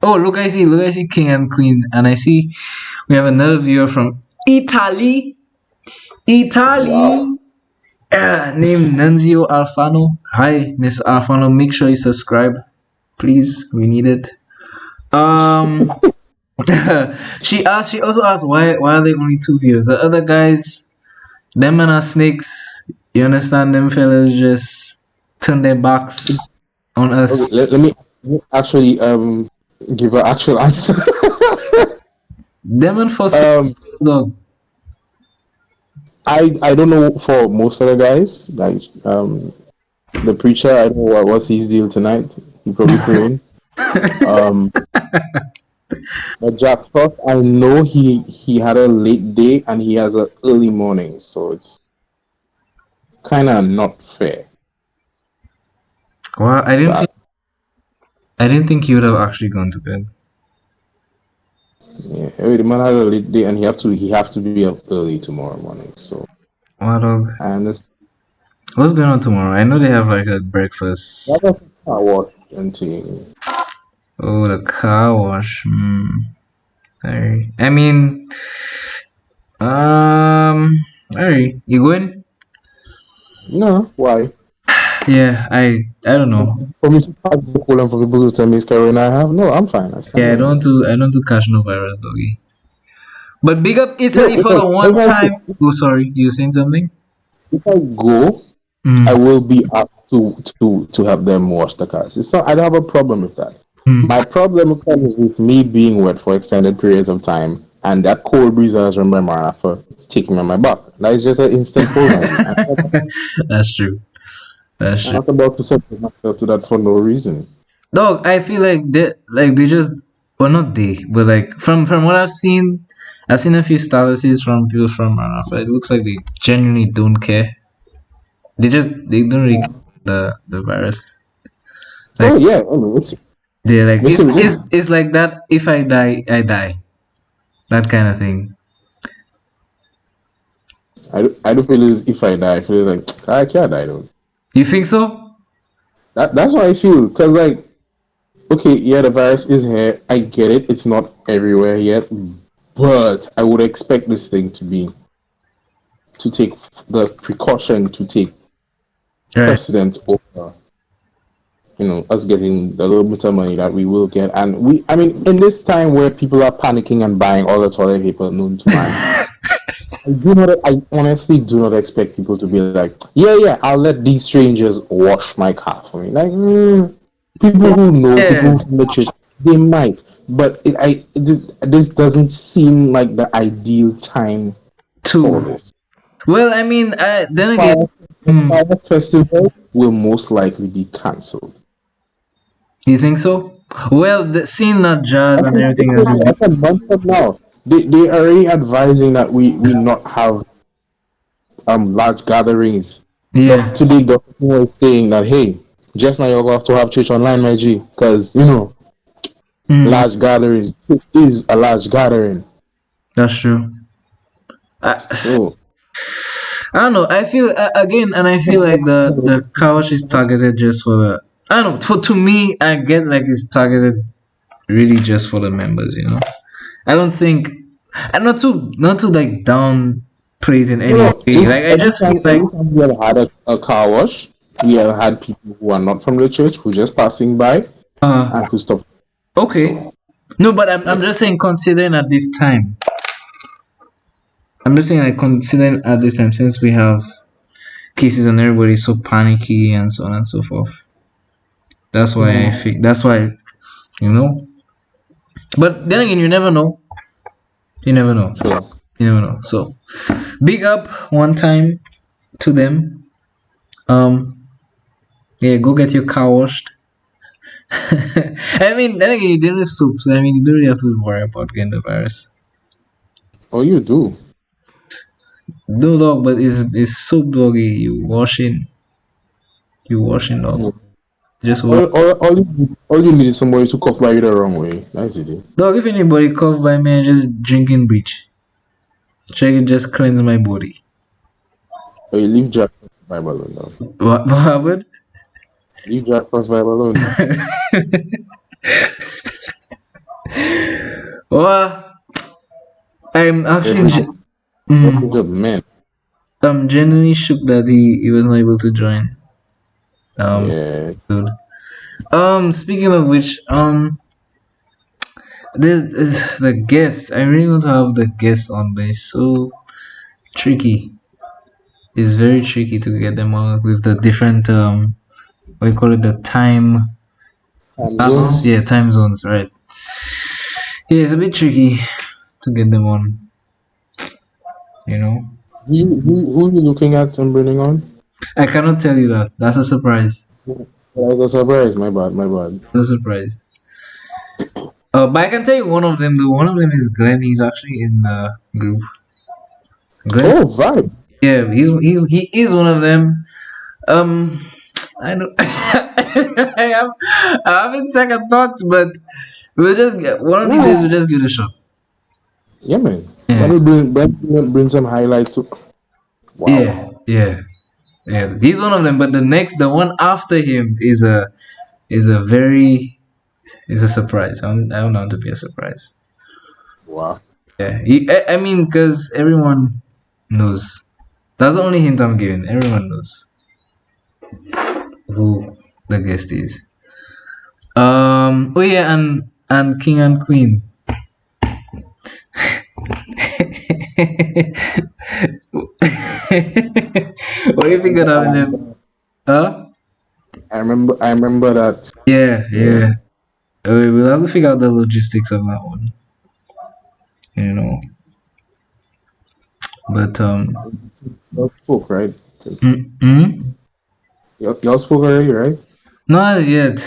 Oh, look, I see King and Queen, and I see we have another viewer from Italy. Wow. Italy. Named Nunzio Alfano. Hi, Miss Alfano. Make sure you subscribe, please. We need it. Um, She also asked why are there only two viewers? The other guys, them and are snakes. You understand? Them fellas just turn their backs on Okay, us. let me actually give an actual answer. Them and for um, dog. I don't know for most of the guys. Like the preacher, I don't know what's his deal tonight. He probably praying. Um, but Jack Frost, I know he had a late day and he has an early morning, so it's kind of not fair. Well, I didn't think Jack, I didn't think he would have actually gone to bed. yeah, hey, the man had a late day and he have to be up early tomorrow morning. So Wow, dog. I understand. What's going on tomorrow? I know they have like a breakfast. What else I watch and thing. Oh, the car wash. Sorry. I mean, alright. You going? No, why? Yeah, I don't know. For me to pass the colon for people to tell me it's Carolina I have? No, I'm fine. I stand Yeah, by that. I don't do catch no virus, doggy. But big up No, Italy for because the one time. Oh, sorry, you were saying something? if I go, I Mm. will be asked to help them wash the cars. It's not. I don't have a problem with that. Mm. My problem comes with me being wet for extended periods of time, and that cold breeze I was remembering after taking me on my back. That is just an instant cold, my G. That's true. That's I'm true. not about to subject myself to that for no reason. Dog, I feel like they just well not they, but like from what I've seen a few statuses from people from Ranafa. It looks like they genuinely don't care. They don't really care the virus. Oh Like yeah, I mean, listen, they're like it's listen, it's listen. it's like that. If I die, I die. That kind of thing. I don't feel as if I die. I feel like I can't die though. You think so? That's what I feel. Cause like, okay, yeah, the virus is here. I get it. It's not everywhere yet, but I would expect this thing to take the precaution to take Right. precedence over, us getting the little bit of money that we will get. And I mean, in this time where people are panicking and buying all the toilet paper known to man, I honestly do not expect people to be like, yeah, yeah, I'll let these strangers wash my car for me. Like, people who know, people Yeah. who from the church, they might. This doesn't seem like the ideal time for Two. this. Well, I mean, then again, Fire, the hmm, Fire Festival will most likely be cancelled. you think so? Well, seeing that jazz and everything else is That's a month from now. They are already advising that we not have large gatherings. yeah. Today, Dr. King was saying that, hey, just now you're going to have to have church online, my G, because Mm, large gatherings is a large gathering. that's true. I, So I don't know. I feel again, and I feel like the couch is targeted just for the. I don't know. For to me, I get like it's targeted really just for the members. I don't think. I'm not to like downplay it in any way. Like I just feel like every time we have had a car wash, we have had people who are not from the church who just passing by and uh who stop. okay. So No, but I'm yeah. just saying considering at this time. I'm just saying like considering at this time since we have cases and everybody's so panicky and so on and so forth. That's why I Mhm. think that's why you know. But then again, you never know. You never know. Sure. You never know. So big up one time to them. Yeah, go get your car washed. I mean, then again, you deal with soup, so I mean, you don't really have to worry about getting the virus. Oh, you do. No dog, but it's soap doggy. You washing dog. Mhm. Just wash. All you need is somebody to cough by you the wrong way. That's it. Dog, if anybody cough by me, I just drinking bleach. Check it, just cleanse my body. Or you leave Jack Frost vibe alone now. What happened? Leave Jack Frost vibe alone now. Well, I'm actually Beverage, beverage of men. I'm genuinely shook that he was not able to join. Um, Yeah. dude. Speaking of which, the guest. I really want to have the guest on, but it's so tricky. It's very tricky to get them on with the different what you call it, the time Time balance. zones. Yeah, time zones, right? Yeah, it's a bit tricky to get them on. You know, Who you looking at and bringing on? I cannot tell you that. That's a surprise. That was a surprise. My bad. My bad. That's a surprise. But I can tell you one of them. The one of them is Glenn. He's actually in the group. Glenn. Oh, vibe. Yeah, he is one of them. Um, I know. I haven't second thoughts, but we'll just get one of these days. Yeah. We'll just give it a shot. Yeah, man. But Yeah, we bring some highlights. Wow. yeah, yeah, yeah. He's one of them. But the one after him is a surprise. I don't want to be a surprise. Wow. Yeah, I mean, because everyone knows. That's the only hint I'm giving. Everyone knows who the guest is. Oh yeah, and King and Queen. What do you think of having them? Huh? I remember that. Yeah, Yeah. yeah. We'll have to figure out the logistics of that one. You know, but Y'all spoke, right? 'Cause mm-mm. y'all spoke already, right? Not as yet.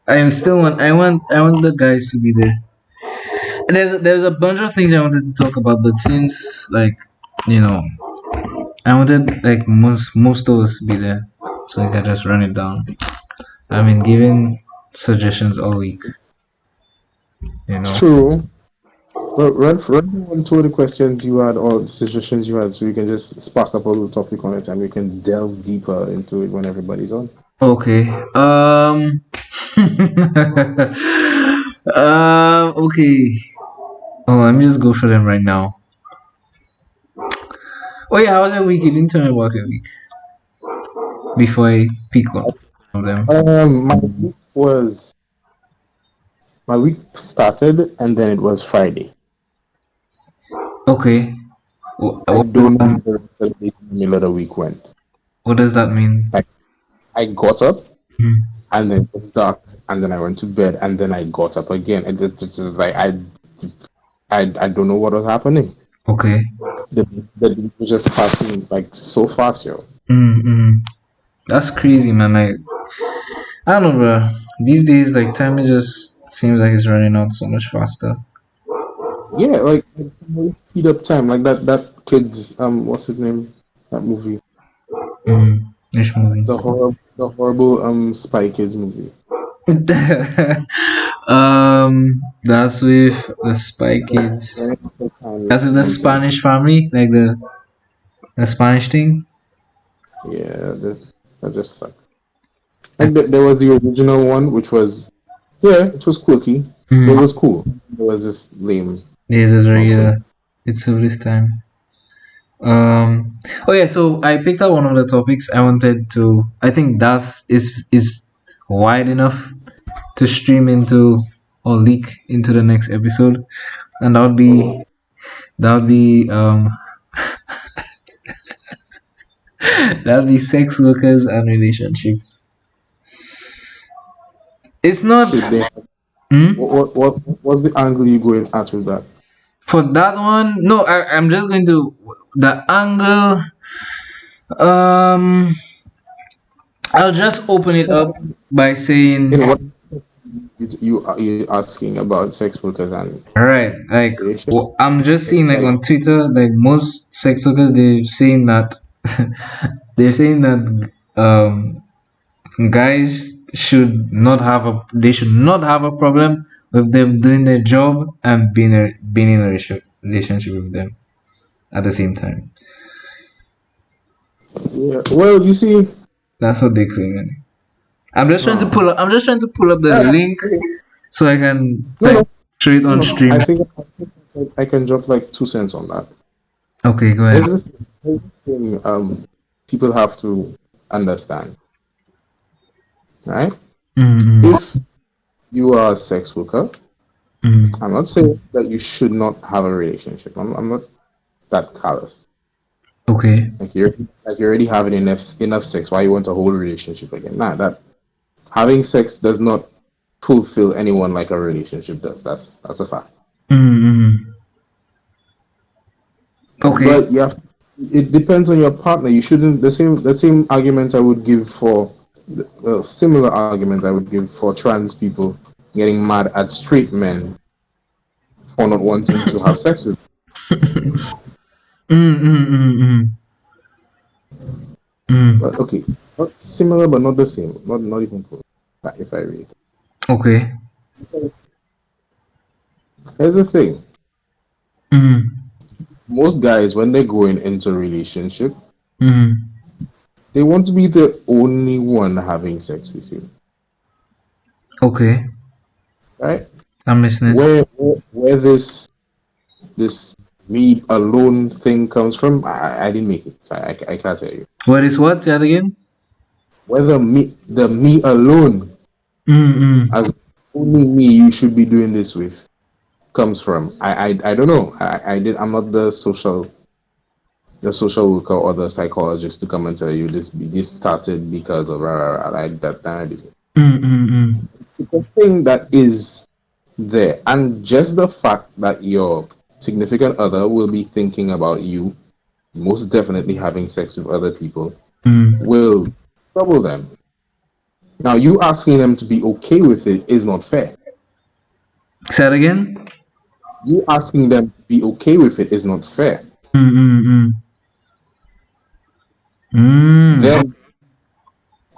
I want the guys to be there. There's a bunch of things I wanted to talk about, but since like you know, I wanted like most of us to be there, so we can just run it down. I've been giving suggestions all week. You know. True. But run through the questions you had or the suggestions you had so we can just spark up a little topic on it and we can delve deeper into it when everybody's on. Okay. Okay. Oh, let me just go for them right now. Oh yeah, how was your week? You didn't tell me about your week before I pick one of them. My week started and then it was Friday. Okay. I What does don't know that, how the rest of the middle of the week went. what does that mean? Like I got up Hmm. and then it was dark. and then I went to bed, and then I got up again. It's just like I don't know what was happening. Okay. The the day was just passing like so fast, yo. Mm-mm. That's crazy, man. Like, I don't know, bro. These days, like, time is just seems like it's running out so much faster. Yeah, like somebody speed up time, like that kid's what's his name? That movie, Mm. Which movie? the horrible Spy Kids movie. That's with the Spy Kids. Running out of time That's with the nonsense. Spanish family, like the Spanish thing. Yeah, that just sucked. Like there was the original one, which was yeah, it was quirky, but it Mm. was cool. There was this lame Yeah, that's nonsense. regular. It's over this time. Oh yeah, so I picked up one of the topics I wanted to. I think that's is wide enough to stream into or leak into the next episode, and that would be that would be sex workers and relationships. It's not. Should they? Hmm? What's the angle you going at with that? For that one. No, I'm just going to the angle. Um, I'll just open it up by saying, In what you asking about sex workers and right, like relation? I'm just seeing like Like on Twitter, like most sex workers, they're saying that they're saying that guys should not have a they should not have a problem with them doing their job and being in a relationship with them at the same time. yeah, well, you see, That's what they claim. uh, I'm just trying to pull up the yeah, link so I can no, like no, show it on no. stream. I think I can drop like 2 cents on that. Okay, go ahead. Here's the thing, people have to understand, right? Mm-mm. If you are a sex worker, Mm. I'm not saying that you should not have a relationship. I'm not that callous. Okay. You're already having enough sex. Why you want a whole relationship again? Nah, that having sex does not fulfill anyone like a relationship does. That's a fact. Mm-mm. Okay. But you have it depends on your partner. You shouldn't the same argument I would give for similar argument I would give for trans people getting mad at straight men for not wanting to have sex with. Mm-mm-mm-mm. Mm. But okay, not similar but not the same. Not even close. If I read. Okay. Here's the thing. Mm. Most guys when they're going into a relationship, Mm. they want to be the only one having sex with you. Okay. Right? I'm listening. Where this me alone thing comes from, I didn't make it. So I can't tell you. What is what? Say that again? Whether me alone Mm-mm. as only me you should be doing this with comes from. I don't know. I'm not the social worker or the psychologist to come and tell you this started because of like that is Mm-mm-mm. it's a thing that is there, and just the fact that your significant other will be thinking about you most definitely having sex with other people Mm. will trouble them. Now, you asking them to be okay with it is not fair. Say that again? You asking them to be okay with it is not fair. Mm-mm-mm. Mm.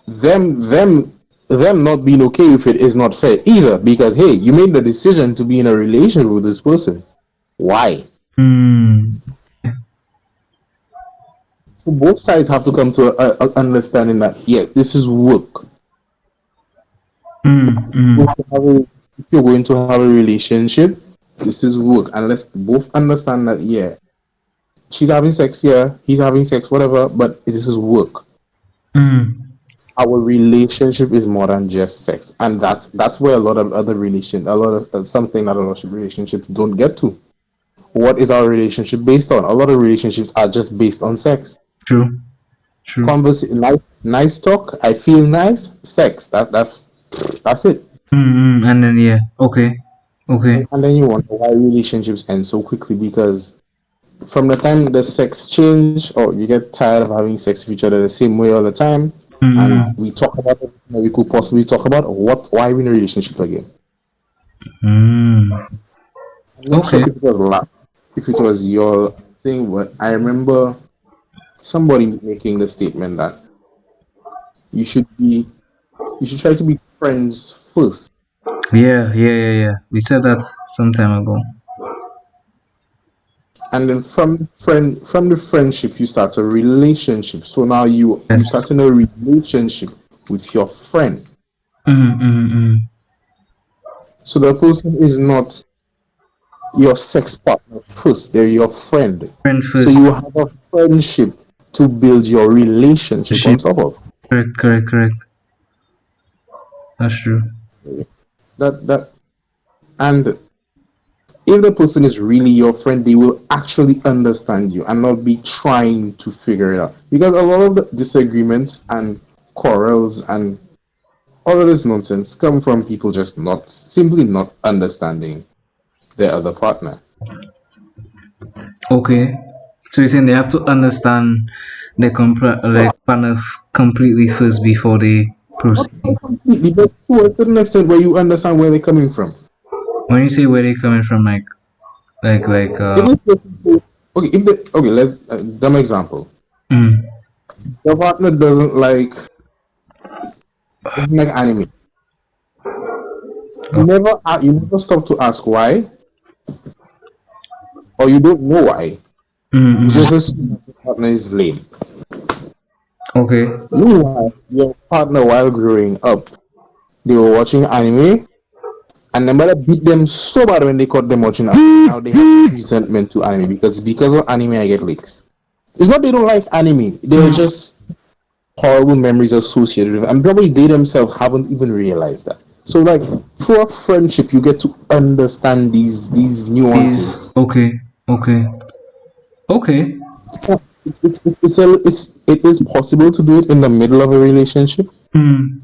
Them, them not being okay with it is not fair either because hey, you made the decision to be in a relationship with this person. Why? Mm. So both sides have to come to a understanding that yeah, this is work. Mm. Mm. If you're going to have a relationship, this is work. And let's both understand that yeah, she's having sex here, he's having sex, whatever, but this is work. Mm. Our relationship is more than just sex, and that's where a lot of other relation, a lot of something that a lot of relationships don't get to. What is our relationship based on? A lot of relationships are just based on sex. True. True. Nice talk. I feel nice. Sex. That's it. And then yeah, okay, okay. And then you wonder why relationships end so quickly because from the time the sex change or you get tired of having sex with each other the same way all the time, and Mm, we talk about everything that we could possibly talk about, what why we in a relationship again? mm. I'm not sure Okay. if it was if it was your thing, but I remember somebody making the statement that you should be you should try to be friends first, Yeah, yeah, yeah, yeah. We said that some time ago. and then from the friendship you start a relationship. So now you Yes. start in a relationship with your friend. Mm. So the person is not your sex partner first; they're your friend. Friend So first. you have a friendship to build your relationship on Ship. top of. Correct, correct, correct. That's true. That and if the person is really your friend, they will actually understand you and not be trying to figure it out. Because a lot of the disagreements and quarrels and all of this nonsense come from people just not simply not understanding their other partner. Okay. So you're saying they have to understand the No, like partner completely first before they not proceed. completely, but to a certain extent where you understand where they're coming from. When you say where they coming from, like If this person say, okay, if the okay, let's dumb example. mm, Your partner doesn't like anime. oh, You never stop to ask why, or you don't know why. You mm. just assume that your partner is lame. Okay. Meanwhile, your partner while growing up, they were watching anime, and the mother beat them so bad when they caught them watching anime. Now they have resentment to anime because of anime I get leaks. It's not they don't like anime; they're Mm. just horrible memories associated with it, and probably they themselves haven't even realized that. So, like through a friendship, you get to understand these Is nuances. okay. Okay. Okay. It is possible to do it in the middle of a relationship, Mm.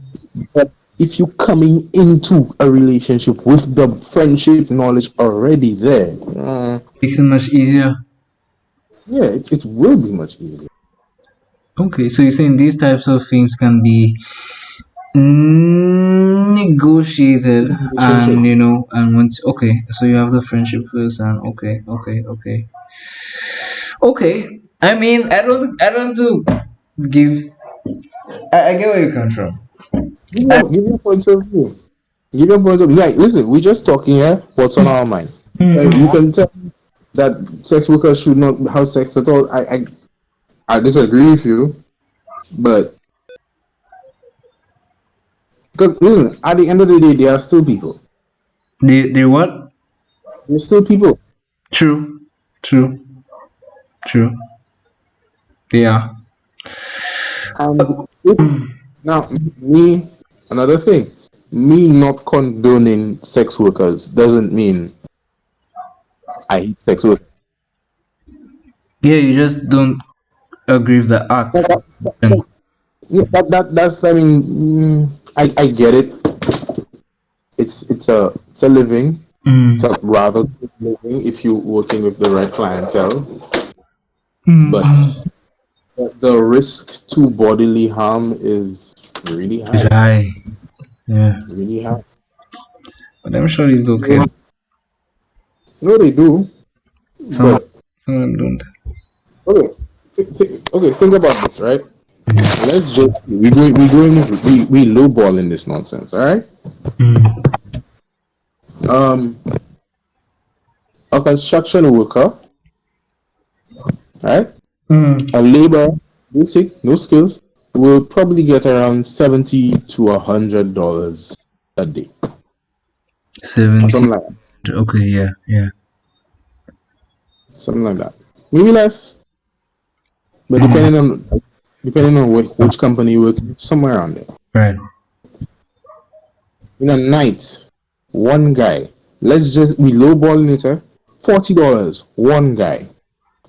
but if you coming into a relationship with the friendship knowledge already there, Makes it much easier. yeah, it will be much easier. Okay. So you're saying these types of things can be negotiated, Relationship. and and once okay, so you have the friendship first, and okay. I mean, I don't do give. I get where you come from. I, Give your point of view. Give your point of view. Like, listen, we're just talking here. What's on our mind? You mm, can tell that sex workers should not have sex at all. I disagree with you, but because listen, at the end of the day, they are still people. they what? They're still people. True, true, true. They are. And if, now, me, another thing, me not condoning sex workers doesn't mean I hate sex workers. Yeah, you just don't agree with the act. That, And yeah, that's I mean, I get it. It's a living. It's mm, a rather good living if you're working with the right clientele, mm. but the risk to bodily harm is really It's high. high. Yeah, Really high. but I'm sure it's okay. No, they do, Some but some of them don't. okay. Okay, think about this, right? Mm, Let's just we lowballing this nonsense, all right? mm, Um, a construction worker, right? mm. A labor, basic, no skills, will probably get around $70 to $100 a day, or 70. something like that. Okay, yeah, yeah. Something like that. Maybe less, but Mm, depending on which company you work, somewhere around there. right. In a night, one guy. Let's just be lowballing it. $40, one guy.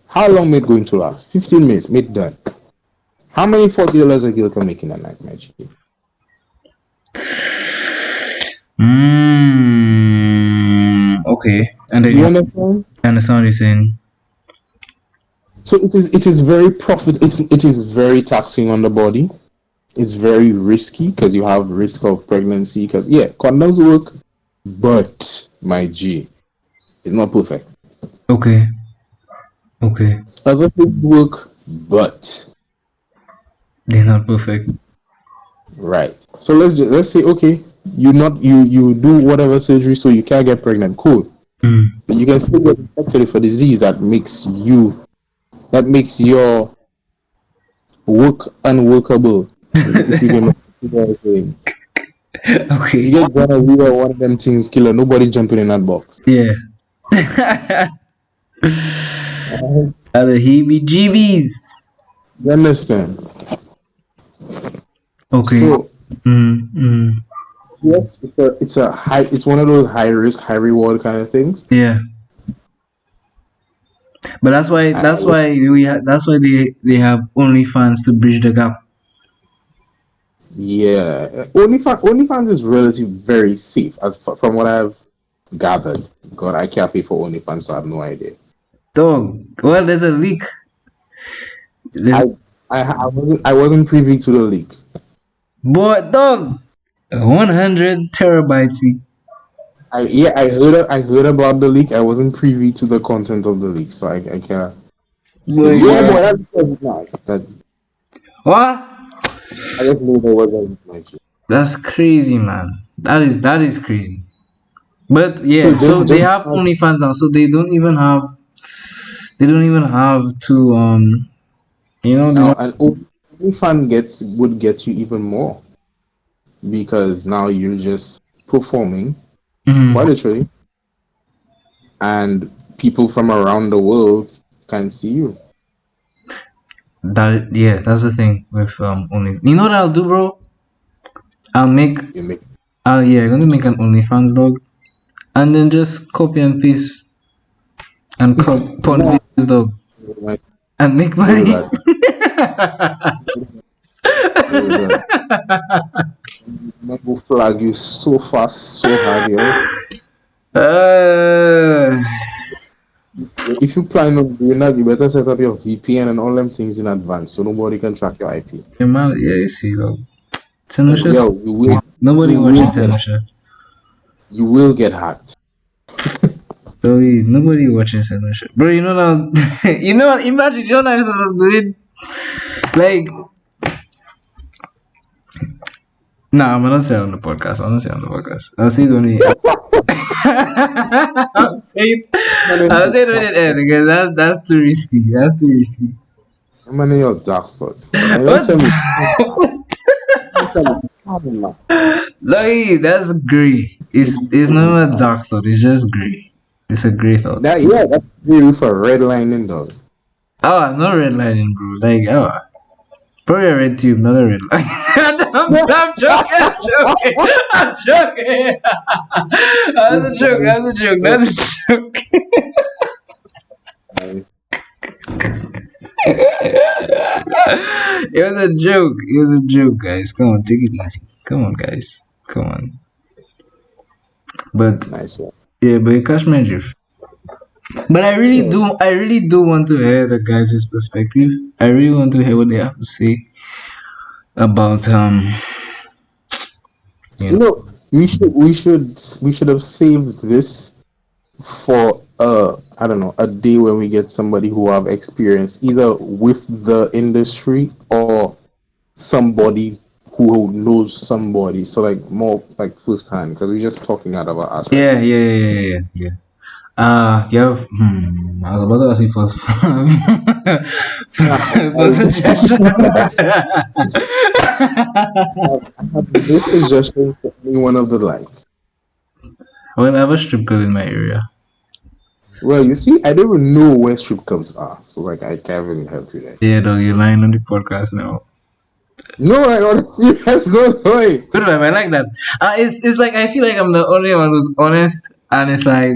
How long it going to last? 15 minutes, made done. How many $40 a girl can make in a night, my G? Okay. And Do then you you understand? understand what you're saying? So it is very it is very taxing on the body. It's very risky because you have risk of pregnancy. Because yeah, condoms work, but my G, it's not perfect. Okay. Okay. Other things work, but They're not perfect. right. So let's say okay, you do whatever surgery so you can't get pregnant. Cool, Mm. but you can still get infected with a disease that makes your work unworkable. If you can, you know what I'm saying. You Okay. get gonorrhea, one of them things killer. Nobody jumping in that box. Yeah. Uh, Other heebie-jeebies. You understand? Okay. So Mm. yes, it's one of those high risk, high reward kind of things. Yeah. But that's why I, that's why that's why they have OnlyFans to bridge the gap. yeah, OnlyFans is relatively very safe from what I've gathered. God, I can't pay for OnlyFans, so I have no idea. Dog. Well, there's a leak. There's, I I wasn't privy to the leak. boy, dog. 100 terabytes. I heard about the leak. I wasn't privy to the content of the leak, so I can't say. Boy, Yeah, yeah. boy, that's not. That What? I just knew there was a leak. Like, That's crazy, man. That is crazy. But so yeah, so they just have OnlyFans now, so they don't even have to they now don't. an OnlyFans would get you even more because now you're just performing quite Mhm. literally, and people from around the world can see you. That yeah, that's the thing with only. You know what I'll do, bro? I'll make. You make Yeah, I'm gonna make an OnlyFans dog, and then just copy and paste and put nah, videos dog like, and make don't do money. that. Don't do that. Man will flag you so fast, so hard, yo. uh, If you plan on doing that, you better set up your VPN and all them things in advance so nobody can track your IP. man, yeah, you see, dog. Because Senusha, yo, you nobody will watching get Senusha. you will get hacked. Sorry, nobody watching Senusha. Bro, you know now, you know, imagine you're not doing like. Nah, I'm gonna say it on the podcast. I'm gonna say it on the podcast. I'll say it only. I'll say it. Man, in I'll your say it when dark it ends thoughts. because that's too risky. That's too risky. Man, in your dark thoughts. Now, you don't What? tell me. Don't tell me. Come on now. Like that's gray. It's not a dark thought. It's just gray. It's a gray thought. That's really for red lining, dog. Oh, I'm not redlining, bro. Like probably a red tube, not a red line. I'm joking. I'm joking. I'm joking. That's a joke. That's a joke. That's a joke. It was a joke. It was a joke, guys. Come on, take it easy. Come on, guys. Come on. But Nice one. yeah, but you catch my drift. But Yeah. I really do want to hear the guys' perspective. I really want to hear what they have to say about you You know. know, we should have saved this for I don't know, a day when we get somebody who have experience either with the industry or somebody who knows somebody. So like more like first hand because we're just talking out of our ass right Yeah, now. yeah, yeah, yeah, yeah, yeah. Yeah. I was about to ask you for Nah, for suggestions. I have no suggestions for anyone of the like. Well, I have a strip club in my area. Well, you see, I don't even know where strip clubs are, so like I can't really help you there. Yeah, dog, you're lying on the podcast now. No, I honestly, that's no way. Good vibe, I like that. It's like I feel like I'm the only one who's honest, and it's like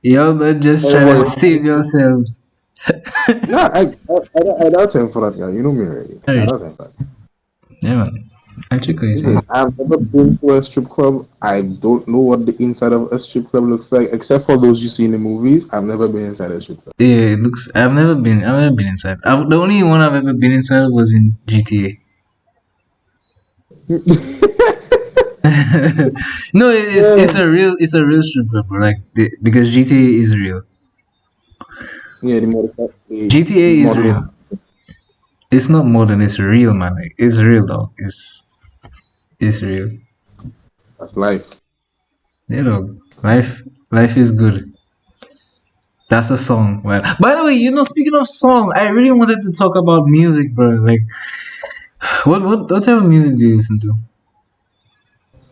y'all but just trying to Everybody, save yourselves. no, I don't have time for that guy. You know me already. I Alright, don't have time for that. yeah, man. Actually, I see. Listen, I've never been to a strip club. I don't know what the inside of a strip club looks like, except for those you see in the movies. I've never been inside a strip Yeah, it looks. I've never been. I've never been inside. The only one I've ever been inside was in GTA. club. No, it's Yeah, a real strip club, bro. Like because GTA is real. yeah, the GTA is real. modern. It's not modern. It's real, man. Like, it's real, though. It's real. That's life. You know, life is good. That's a song. Well, by the way, speaking of song, I really wanted to talk about music, bro. Like, what type of music do you listen to?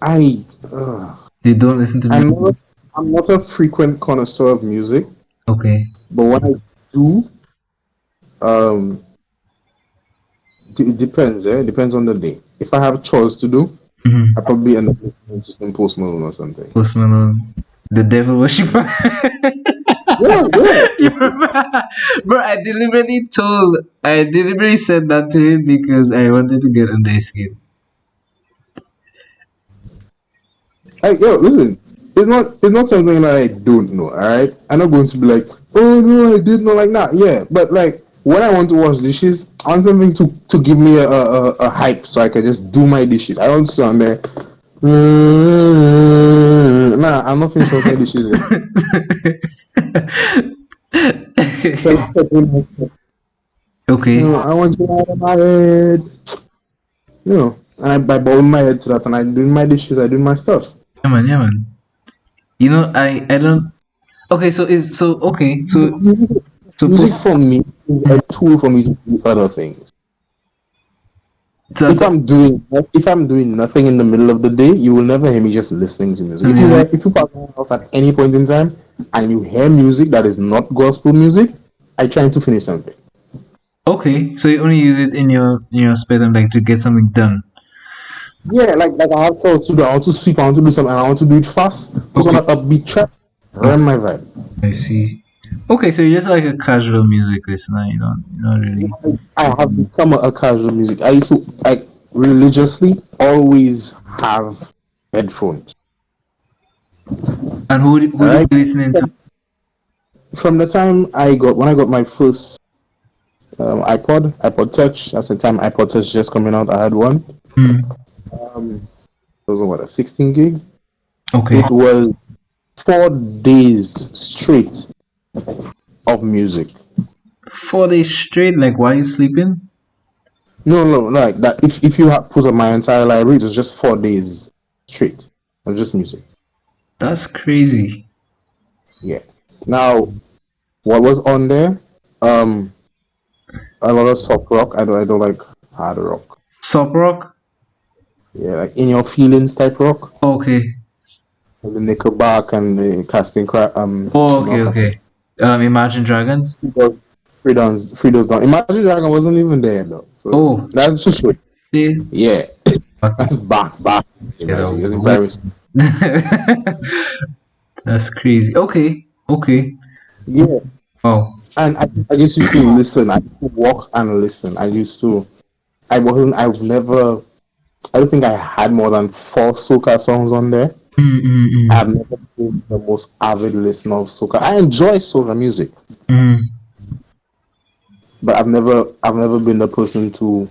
I, uh, You don't listen to I'm music? not, I'm not a frequent connoisseur of music, Okay. but when I do, um, it depends. It depends on the day. If I have chores to do, I Mm-hmm. probably end up listening to some Post Malone or something. Post Malone, the devil worshiper. Yeah, yeah. You remember? Bro, I deliberately said that to him because I wanted to get under his skin. Like, yo, listen, it's not something that I don't know. All right, I'm not going to be like, oh no, I did not like that. Yeah, but like when I want to wash dishes, I want something to give me a hype so I can just do my dishes. I don't stand there. Nah, I'm not finished washing my dishes yet. So, Okay. I want to out of my head. And I bow my head to that, and I do my dishes, I do my stuff. Yeah, man. Yeah, man. I don't. Okay, Music, so music post. for me is Mm. a tool for me to do other things. So if that's I'm doing if I'm doing nothing in the middle of the day, you will never hear me just listening to music. the music. If you pass my house at any point in time and you hear music that is not gospel music, I trying to finish something. Okay, so you only use it in your spare time, like to get something done. Yeah, like I have chores to do. I want to sweep. I want to do something. And I want to do it fast. Put on Okay. a upbeat track. Run Okay. my vibe. I see. Okay, so you're just like a casual music listener. You don't really. I have become a casual music. I used to like religiously always have headphones. And All who do right. you listening to? From the time when I got my first iPod Touch. That's the time iPod Touch just coming out. I had one. Hmm. Um, it was what, a 16 gig. Okay. It was 4 days straight of music. 4 days straight, like while you sleeping? No, no, like that. If you have put up my entire library, it was just 4 days straight of just music. That's crazy. Yeah. Now, what was on there? Um, a lot of soft rock. I don't like hard rock. Soft rock? Yeah, like in your feelings type rock. Okay. Like the Nickelback and the Casting Cry. Oh, No okay, Casting. okay. Imagine Dragons? Freedom's done. Imagine Dragon wasn't even there though. So Oh, that's just shit. shit. Yeah. Fucking That's back. get Imagine. He was in away. primary school. That's crazy. Okay, okay. Yeah. Oh. And I just used to listen. I used to walk and listen. I've never I don't think I had more than 4 soca songs on there. Mm, mm, mm, I've never been the most avid listener of soca. I enjoy soca music, mm. but I've never been the person to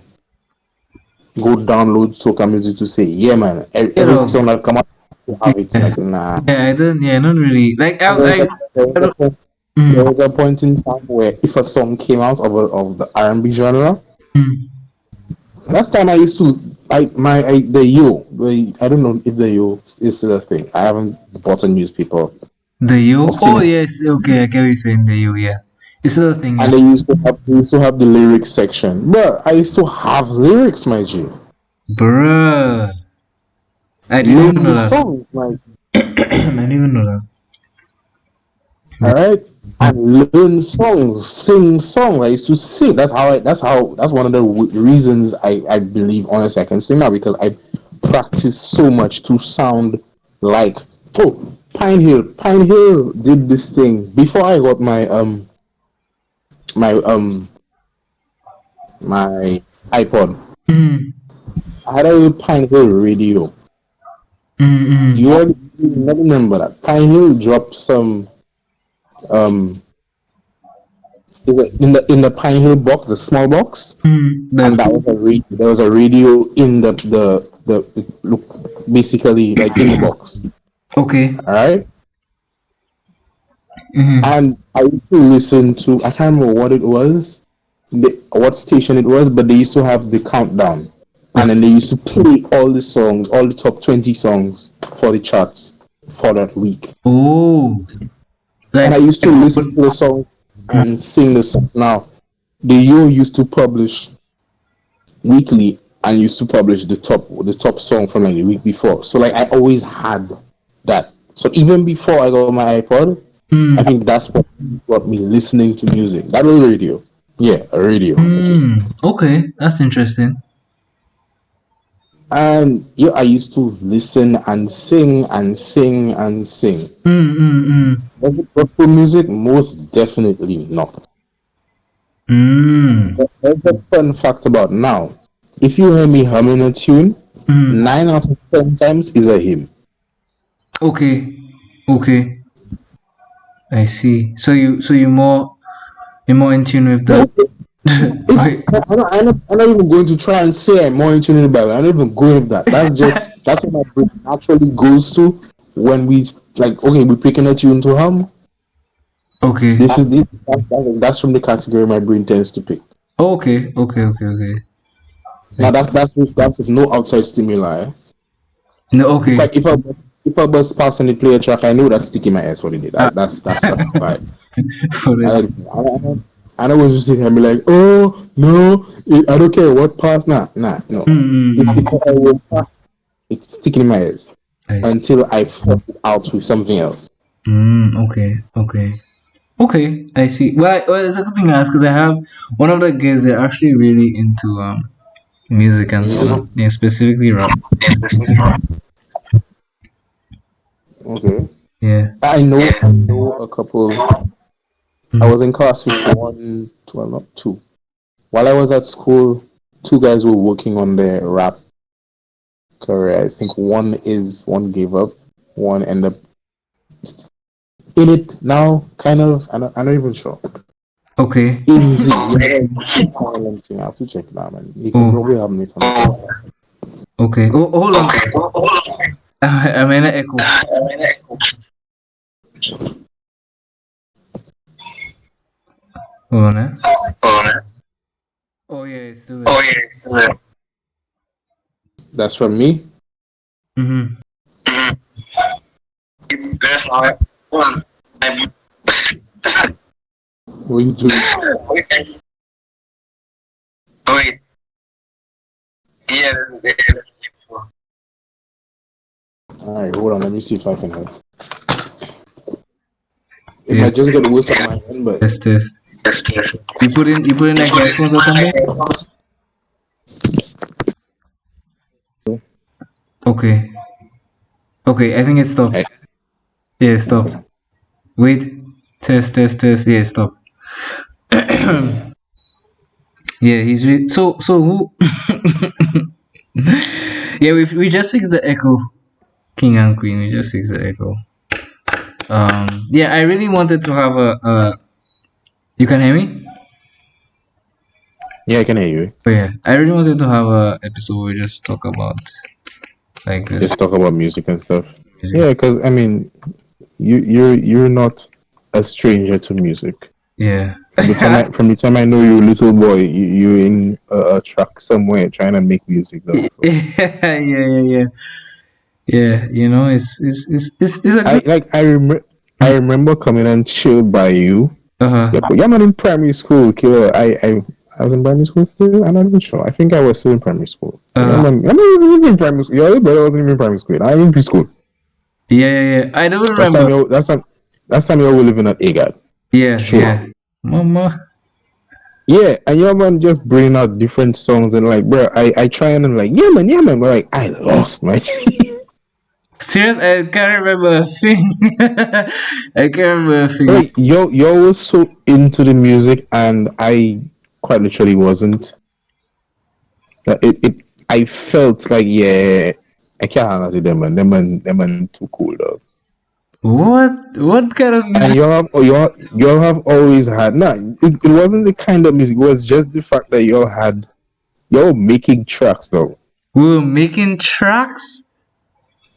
go download soca music to say, yeah man, You every know, song that come out you have it. yeah, Like nah. yeah, I don't really like. And there I was a don't. point there Mm, was a point in time where if a song came out of the R&B genre, mm. last time I used to the yo the I don't know if the yo is still a thing. I haven't bought a newspaper The or you? seen Oh it. yes, okay, I get what you're saying. The you, yeah. It's another thing, yeah. And they used to have the lyrics section. But I used to have lyrics, my G. Bruh, I didn't even Learn know the that. songs, like I didn't even know that. alright. And learn songs, sing songs. I used to sing. That's one of the reasons I believe honestly I can sing now because I practice so much to sound like Pine Hill did this thing before I got my my iPod. Mm, I had a little Pine Hill radio. Mm-mm. You never remember that Pine Hill dropped some um in the Pine Hill box, the small box, Mm, and the that was a there was a radio in the look basically like in the box. okay. All right, Mm-hmm. and I used to listen to I can't remember what it was, what station it was, but they used to have the countdown, and then they used to play all the songs, all the top 20 songs for the charts for that week. Oh, And I like used to listen to the songs and sing the songs. Now, the Yo used to publish weekly and used to publish the top song from like the week before. So like I always had that. So even before I got my iPod, I mm, think that's what got me listening to music. That was radio. Yeah, a radio actually. okay, that's interesting. And yeah, I used to listen and sing and sing and sing. Was it gospel music? Most definitely not. Mm, But here's the fun fact about now. If you hear me humming a tune, mm. 9 out of 10 times is a hymn. Okay, okay, I see. You're more in tune with the. It's Okay. I'm not even going to try and say I'm more into the Bible. I'm not even going with that. That's what my brain naturally goes to when we like okay, we're picking a tune to hum. Okay. That's from the category my brain tends to pick. Okay. Okay. Okay. Okay. Now Like that's with no outside stimuli. no. If I Okay. if I was if I was passing the player track, I know that's sticking my ass for the day. Ah, That's a vibe. for I it. I don't want to sit here and be like, oh no, I don't care what pass. No. If I will pass, it's sticking in my ears I see. until I force it out with something else. Okay. Okay. Okay. I see. Well, it's a good thing I asked because I have one of the guys. They're actually really into music and Music. stuff. Yeah, specifically rap. Okay. Yeah. I know a couple. I Mm. was in class with one, well, not two. While I was at school, two guys were working on their rap career. I think one gave up, one ended up in it now, kind of. I'm not even sure. Okay. In Z, yeah, talent thing. I have to check that, man. You can Oh. probably have me on. Okay. Oh, hold on. I'm in an echo. Hold on. Oh yeah, it's still there. That's from me. Mm-hmm. What you doing? All right, hold on. Let me see if I can help. It Yeah. might just get worse on my end, but Test test. You put in like headphones or something? Okay. Okay, I think it stopped. I, Yeah, it stopped. Wait. Test test test. Yeah, it stopped. Yeah, he's so who yeah, we just fixed the echo. King and Queen, we just fixed the echo. Yeah, I really wanted to have a you can hear me? yeah, I can hear you. But yeah, I really wanted to have a episode where we just talk about like this Just talk about music and stuff. music. Yeah, because I mean, you're not a stranger to music. Yeah. From the time I know you, little boy, you're in a track somewhere trying to make music though. So Yeah, yeah, yeah. Yeah, it's a I good. like I remember coming and chilled by you. Uh-huh. Yeah, but you're not in primary school, killer. I was in primary school still. I'm not even sure. I think I was still in primary school. Uh, I'm not even in primary school. Your brother wasn't even in primary school. I'm in preschool. yeah, yeah, yeah. I don't Last time remember. you last time you were living at AGAD. Yeah, Sure. yeah. Mama. Yeah, and your man just bringing out different songs and like, bro, I try and I'm like, yeah, man, but like, I lost, man. Serious, I can't remember a thing. I can't remember a thing. Like, yo was so into the music, and I quite literally wasn't. It I felt like, yeah, I can't hang out with them, man. Them man too cool, though. What kind of And music? y'all have always had, nah, it wasn't the kind of music, it was just the fact that y'all making tracks, though. We were making tracks.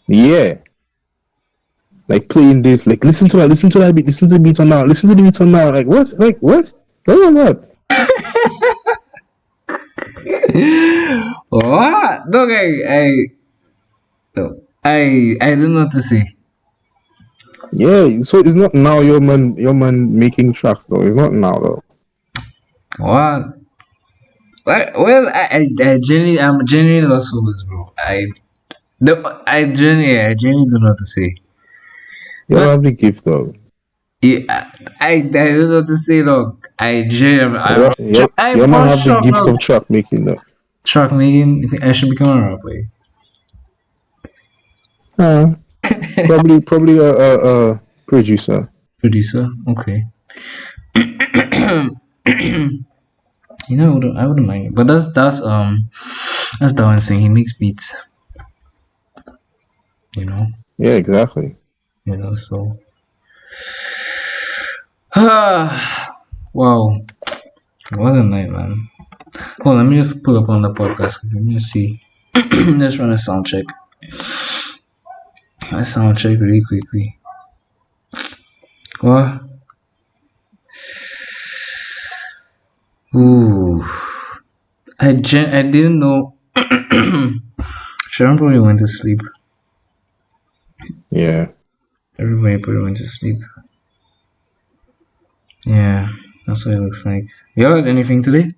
Yeah. Like playing this, like listen to that beat, listen to the beats on now, listen to the beats on now. Like what? Like what? Oh my god. What? Okay, I don't know what to say. Yeah, so it's not now your man making tracks though. It's not now though. What? Well, I'm genuinely lost for words, bro. I genuinely don't know what to say. Y'all But have the gift though. yeah, I don't know what to say, dog. I genuinely, I'm Your man more have the shocked, gift dog. of track making though. Truck making, you think I should become a rapper? Probably a producer. Producer? Okay. I wouldn't mind it. But that's Darwin saying he makes beats, you know. Yeah, exactly. So wow. What a night, man. Hold on, let me just pull up on the podcast. Let me just see. Let's run a sound check. A sound check really quickly. What? Ooh. I didn't know. Sharon probably went to sleep. Yeah. Everybody probably went to sleep. Yeah, that's what it looks like. Y'all had anything today?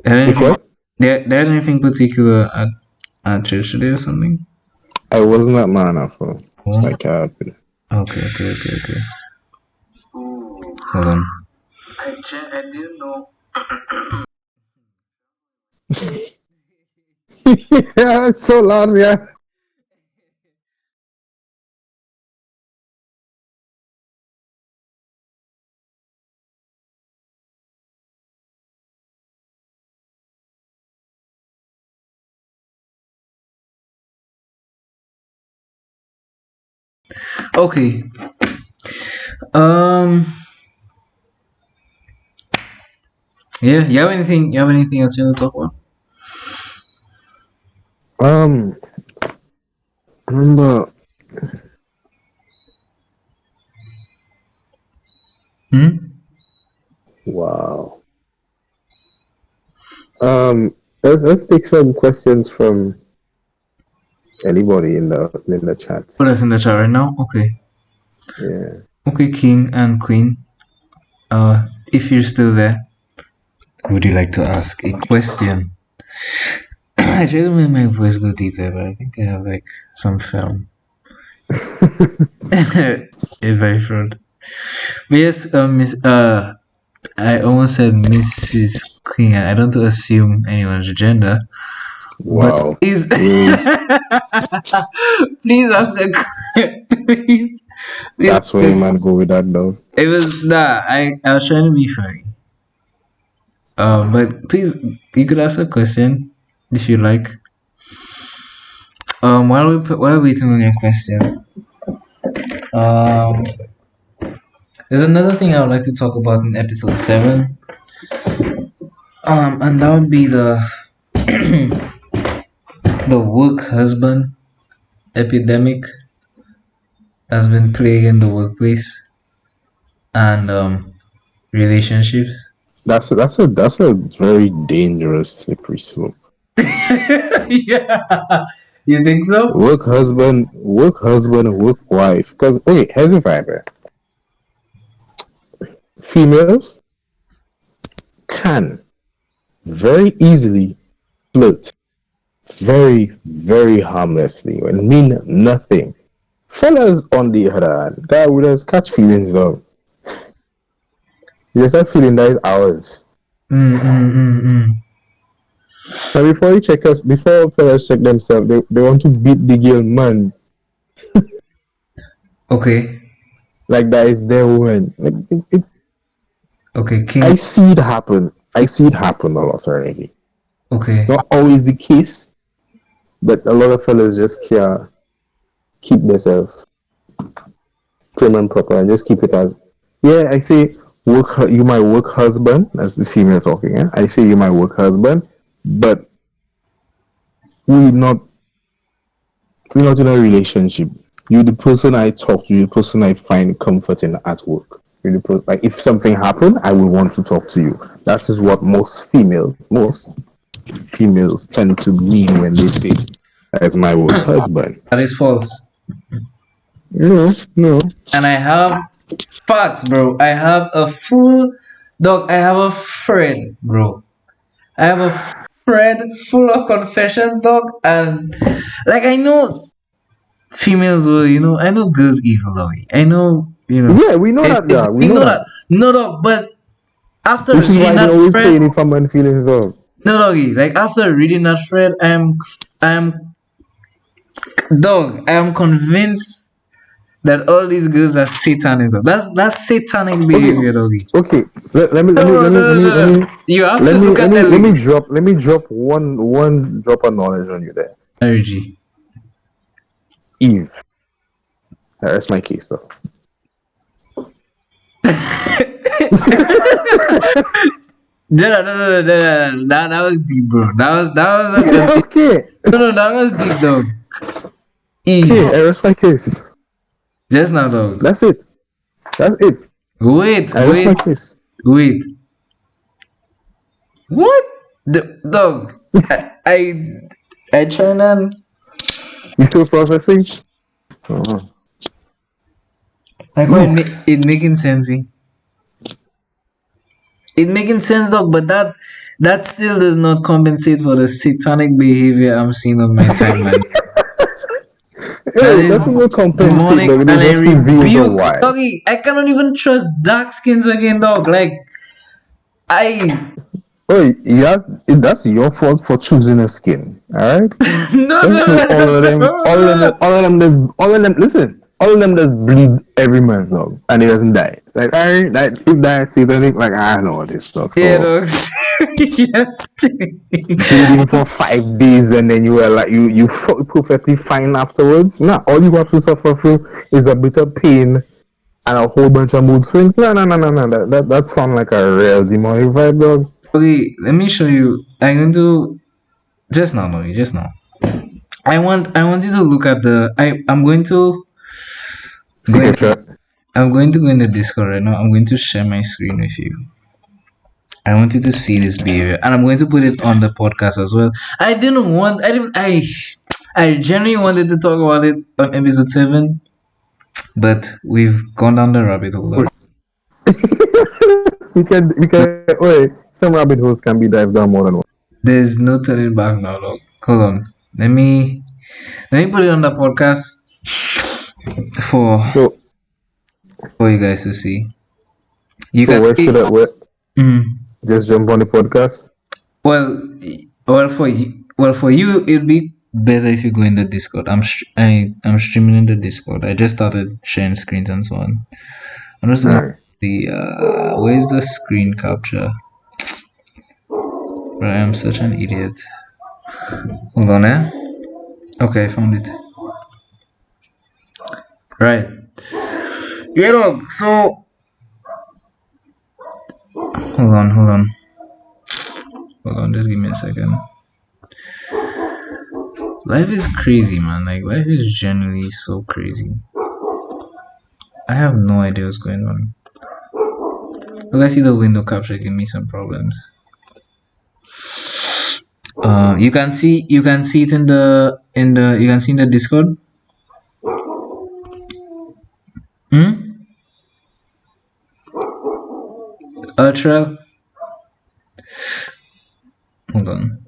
Had If anything? what? They had anything particular at church today or something? I wasn't that man for. Oh, So I can't. okay. Hold on. I didn't know. Yeah, it's so loud, yeah. Okay. Um. Yeah. You have anything else you want to talk about? Um, remember, Hmm. wow. Let's take some questions from anybody in the chat. Put us in the chat right now. Okay. Yeah. Okay, King and Queen. If you're still there, would you like to ask a question? I tried to make my voice go deeper, but I think I have like some film in my throat. But yes, Miss. I almost said Mrs. Queen. I don't want to assume anyone's gender, but Wow. please, Really? please ask a please, please. That's where you man go with that though. It was nah. I was trying to be funny. But please, you could ask a question if you like. While waiting on your question, um, there's another thing I would like to talk about in episode 7. And that would be the the work husband epidemic that's been plaguing the workplace and relationships. That's a very dangerous slippery slope. Yeah, you think so? Work wife. Because okay, here's the vibe. Females can very easily flirt very harmlessly and mean nothing. Fellas, on the other hand, guy would just catch feelings of. You start feeling that is ours. Mm. And before fellas check themselves, they want to beat the girl man Okay, like that is their woman. Like okay, King. I see it happen. I see it happen a lot already. It's Okay. not always the case, but a lot of fellas just can't keep themselves prim and proper and just keep it as, yeah, I say, you my work husband, that's the female talking, yeah? I say you my work husband, but we not we're not in a relationship. You're the person I talk to, you're the person I find comfort in at work. Like if something happened, I will want to talk to you. That is what most females tend to mean when they say that's my work husband. That is false. No, no. And I have facts, bro. I have a full dog. I have a friend, bro. I have a friend full of confessions, dog. And like I know females will, I know girls evil, dog. I know, Yeah, we know that, yeah. We we know know that. that. No, dog. But after Which is reading why they that always thread, play any fun and feelings of. no, doggy. Like after reading that thread, I am convinced that all these girls are satanism. That's satanic Okay, behavior, doggy. okay. Let me let me No, let me no, let no, me no, let no. me You have let to me look let at me the let me link. drop one drop of knowledge on you there. Energy. Eve. That's my case though. That was deep, bro. That was a deep. Okay. No, no, that was deep, dog. Okay, Eve. that's my case. Just now, dog. That's it. That's it. Wait, That's my wait, case. wait. What? Dog. I trying to. You still processing? Oh. Like, why it making sense? Eh? It making sense, dog. But that still does not compensate for the satanic behavior I'm seeing on my timeline. That Yo, is that will compensate, demonic, dog. They and I just reveal the rebuke why. doggy. I cannot even trust dark skins again, dog. Like I Oh, yeah, that's your fault for choosing a skin. All right. no Just know no no all of them, no all of them, no. all of them. All of them. Listen, all of them just bleed every month, dog, and it doesn't die. Like I, like if that satanic, like I know what this dog. Yeah, So dog. Yes. bleeding for 5 days and then you were like you felt perfectly fine afterwards. Nah, all you have to suffer through is a bit of pain and a whole bunch of mood swings. No, no, no, no, no. That sounds like a real demonic vibe, dog. Okay, let me show you. I'm going to just now, doggy. Just now. I want you to look at the. I'm going to go in. Screenshot. I'm going to go in the Discord right now. I'm going to share my screen with you. I want you to see this behavior, and I'm going to put it on the podcast as well. I didn't want. I didn't. I genuinely wanted to talk about it on episode 7, but we've gone down the rabbit hole. We can wait. Some rabbit holes can be dived down more than one. There's no turning back now, dog. Hold on. Let me put it on the podcast for So for you guys to see. You so can where see. should I where Mm, just jump on the podcast? well, well for you, it'd be better if you go in the Discord. I'm streaming in the Discord. I just started sharing screens and so on. I'm just looking Alright. at the where's the screen capture? Bro, I am such an idiot. Hold on, eh? Okay, I found it. Right. Yeah, dog. So hold on. Just give me a second. Life is crazy, man. Like life is generally so crazy. I have no idea what's going on. Look, I see the window capture give me some problems. You can see it in the Discord. Hmm. Ultra. Hold on.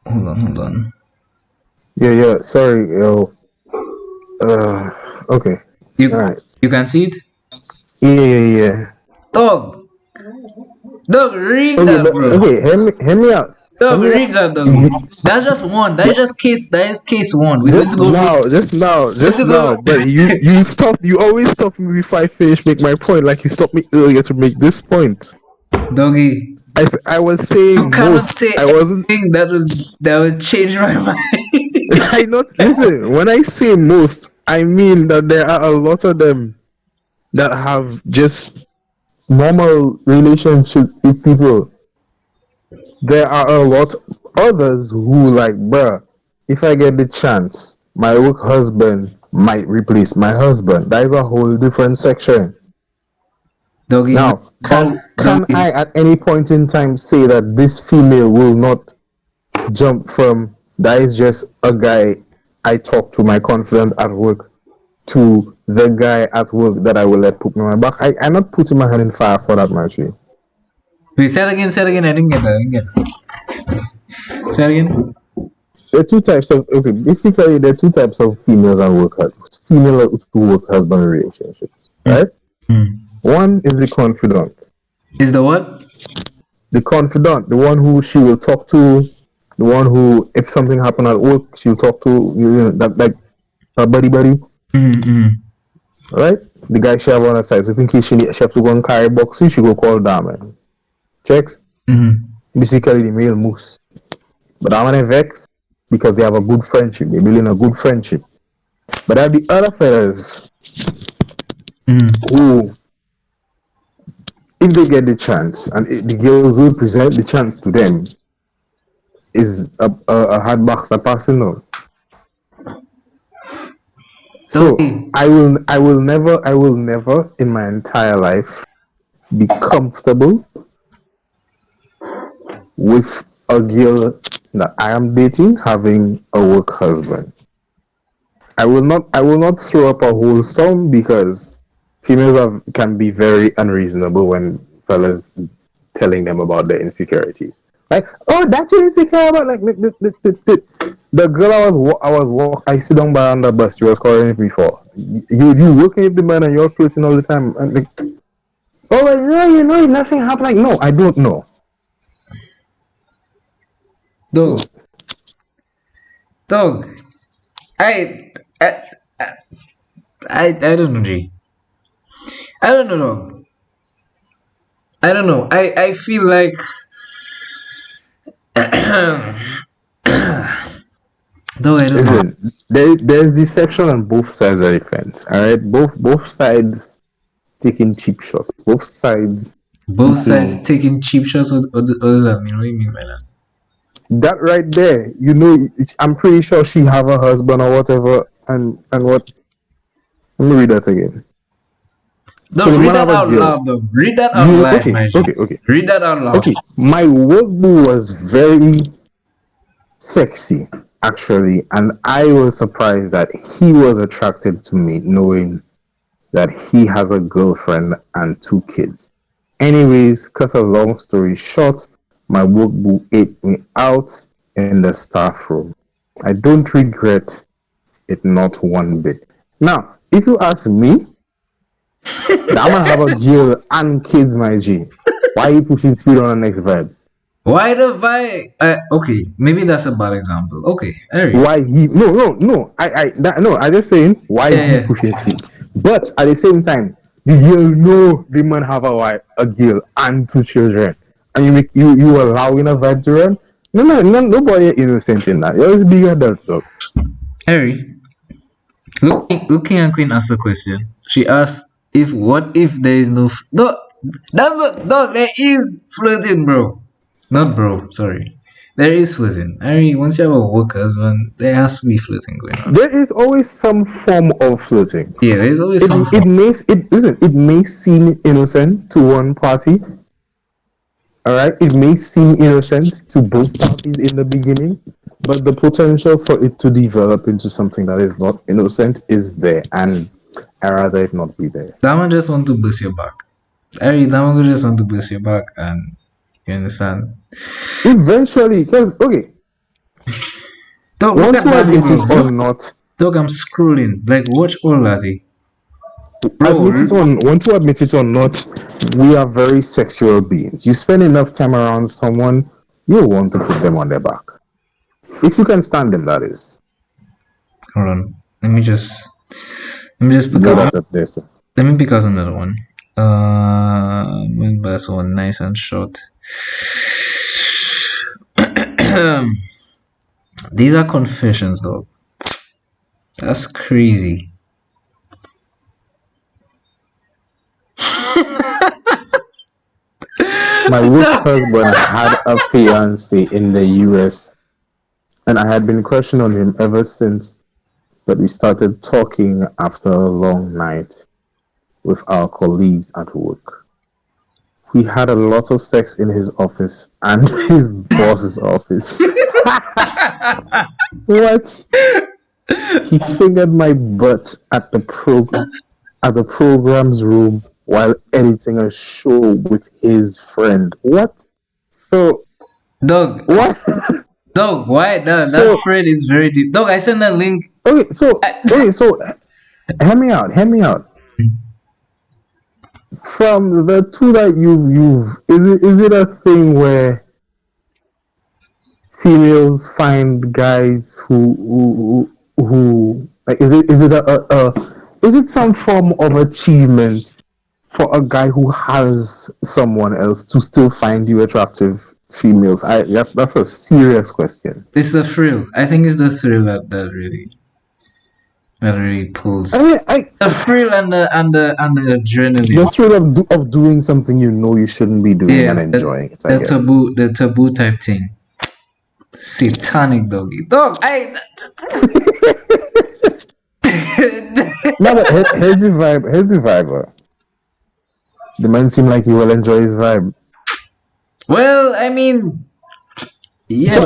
Hold on. Yeah, yeah. Sorry, yo. Okay. You Alright. you can see it. Yeah, yeah, yeah. Dog. Dog, read Okay, that, but bro. okay, hear me out. Hear Dog, me read out. that, doggy. That's just one. That is just case. That is case one. We're going Just to go. now, just now, We're going just to go. now. But you stop. You always stop me before I finish. Make my point. Like you stopped me earlier to make this point. Doggy, I was you saying cannot most. say I wasn't. anything that will change my mind. I not listen. When I say most, I mean that there are a lot of them that have just normal relationship with people. There are a lot others who like, bruh, if I get the chance, my work husband might replace my husband. That is a whole different section. Doggy, you Now, can doggy. I at any point in time say that this female will not jump from that is just a guy I talk to my confidant at work to the guy at work that I will let put me on my back? I'm not putting my hand in fire for that much. Wait, say it again, say it again. I didn't get that. I didn't get that. Say it again. There are two types of okay. Basically, there are two types of females and workers. Female to work husband relationships, Mm. right? Mm. One is the confidant. Is the what? The confidant, the one who she will talk to, the one who, if something happened at work, she'll talk to. That like her buddy, Mm. Mm. right? The guy she have on her side. So in case she have to go and carry boxes, she go call Diamond. Checks. Mm. Basically, the male moose. But Diamond vex because they have a good friendship. They're building a good friendship. But there are the other fellas Mm. who, if they get the chance, and the girls will present the chance to them, is a hard box a passing on. So Doggy. I will never in my entire life be comfortable with a girl that I am dating having a work husband. I will not throw up a whole storm because can be very unreasonable when fellas telling them about their insecurity. Like, oh, that's your insecure about like the girl I sit down by on the bus. She was calling me for you working with the man and you're flirting all the time. And like, oh, like, no, you know, nothing happened. Like, no, I don't know. Dog. So Dog. I, I, I don't know, G. I don't know, dog. I don't know. I feel like though I don't know. listen, there's deception on both sides of the fence. All right, both sides taking cheap shots. Both sides Both sides seeking taking cheap shots. What does that mean? What do you mean by that? that right there. You know, I'm pretty sure she have a husband or whatever. And what? Let me read that again. So No, the read man that have a out girl. loud, though. Read that out You live, my G. okay. Read that out loud. Okay, my work boo was very sexy, actually, and I was surprised that he was attracted to me, knowing that he has a girlfriend and two kids. Anyways, cut a long story short, my work boo ate me out in the staff room. I don't regret it not one bit. Now, if you ask me, I'm gonna have a girl and kids, my G. Why are you pushing speed on the next vibe? Why the why? Okay, maybe that's a bad example. Okay, Harry. Why he no I just saying why Yeah, he yeah. pushing speed. But at the same time, the girl know the man have a wife, a girl and two children. And you allowing a vibe to run? No, nobody innocent in that. You're big adults though. Harry. Looking at Queen asked a question. She asked if what if there is no no that's not no there is flirting, bro. Not bro, sorry. There is flirting. Harry, once you have a work husband, there has to be flirting going on. There is always some form of flirting. Yeah, there's always It some it form. may it may seem innocent to one party, all right, it may seem innocent to both parties in the beginning, but the potential for it to develop into something that is not innocent is there, and I rather it not be there. That one just want to boost your back. Harry, that one just want to boost your back and you understand? Eventually, because okay, Dog, look want at to Lati, admit bro. it or Look, not, dog, I'm scrolling. Like, watch all Lati. Bro, want to admit it or not, we are very sexual beings. You spend enough time around someone, you want to put them on their back. If you can stand them, that is. hold on. Let me just pick Load out that up there, sir. let me pick out another one. Went by someone nice and short. These are confessions, though. That's crazy. My work husband had a fiance in the US, and I had been crushing on him ever since. But we started talking after a long night with our colleagues at work. We had a lot of sex in his office and his boss's office. What? He fingered my butt at the program's room while editing a show with his friend. What? So Dog, what? dog, why? That So thread is very deep. Dog, I sent that link. okay, so I, okay, so hear me out. Hear me out. From the two that you is it a thing where females find guys who like is it is it some form of achievement for a guy who has someone else to still find you attractive females? That's a serious question. it's the thrill. I think it's the thrill that really pulls. I mean, The thrill and the the adrenaline. thrill of doing something you know you shouldn't be doing Yeah, and enjoying it, I the guess. taboo type thing. Satanic doggy. Dog, I No, but here's the vibe. Here's the vibe. The man seemed like he will enjoy his vibe. well, I mean, So yeah,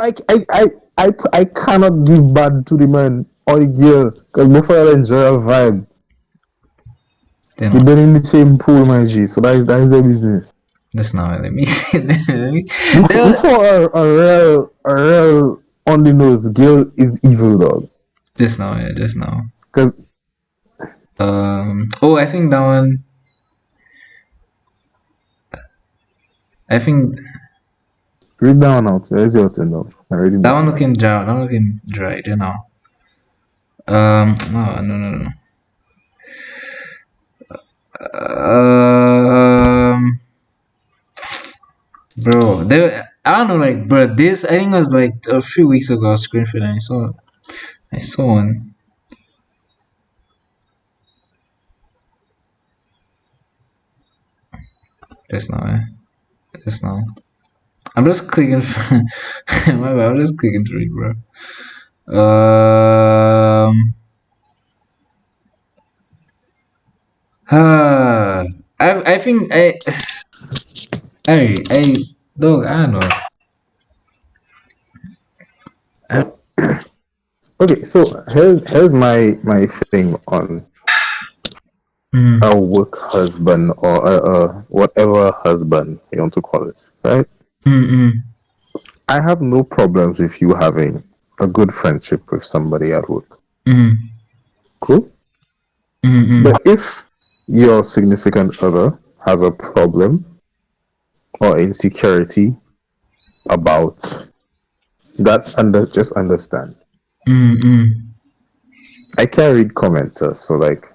I cannot give bad to the man or the girl because both of them enjoy a vibe. then You've been in the same pool, my G. So that is their business. that's not let me see. Let me. Look for a real on the nose girl is evil dog. Just now, yeah, just now. Because Oh, I think that one. I think read down out. There's your turn dog. I already that one know. looking dry. That one looking dry. You know. No, no, no, no. Bro, I don't know, like, bro, this I think it was like a few weeks ago. I was screen and I saw one. Just now, just now. I'm just clicking. My bad. I'm just clicking through it, bro. Uh, I think I dog. I don't know. Okay, so here's my thing on Mm, a work husband or a whatever husband you want to call it, right? mm, I have no problems with you having a good friendship with somebody at work. mm, Cool. mm. But if your significant other has a problem or insecurity about that, just understand. I can't read comments, so like,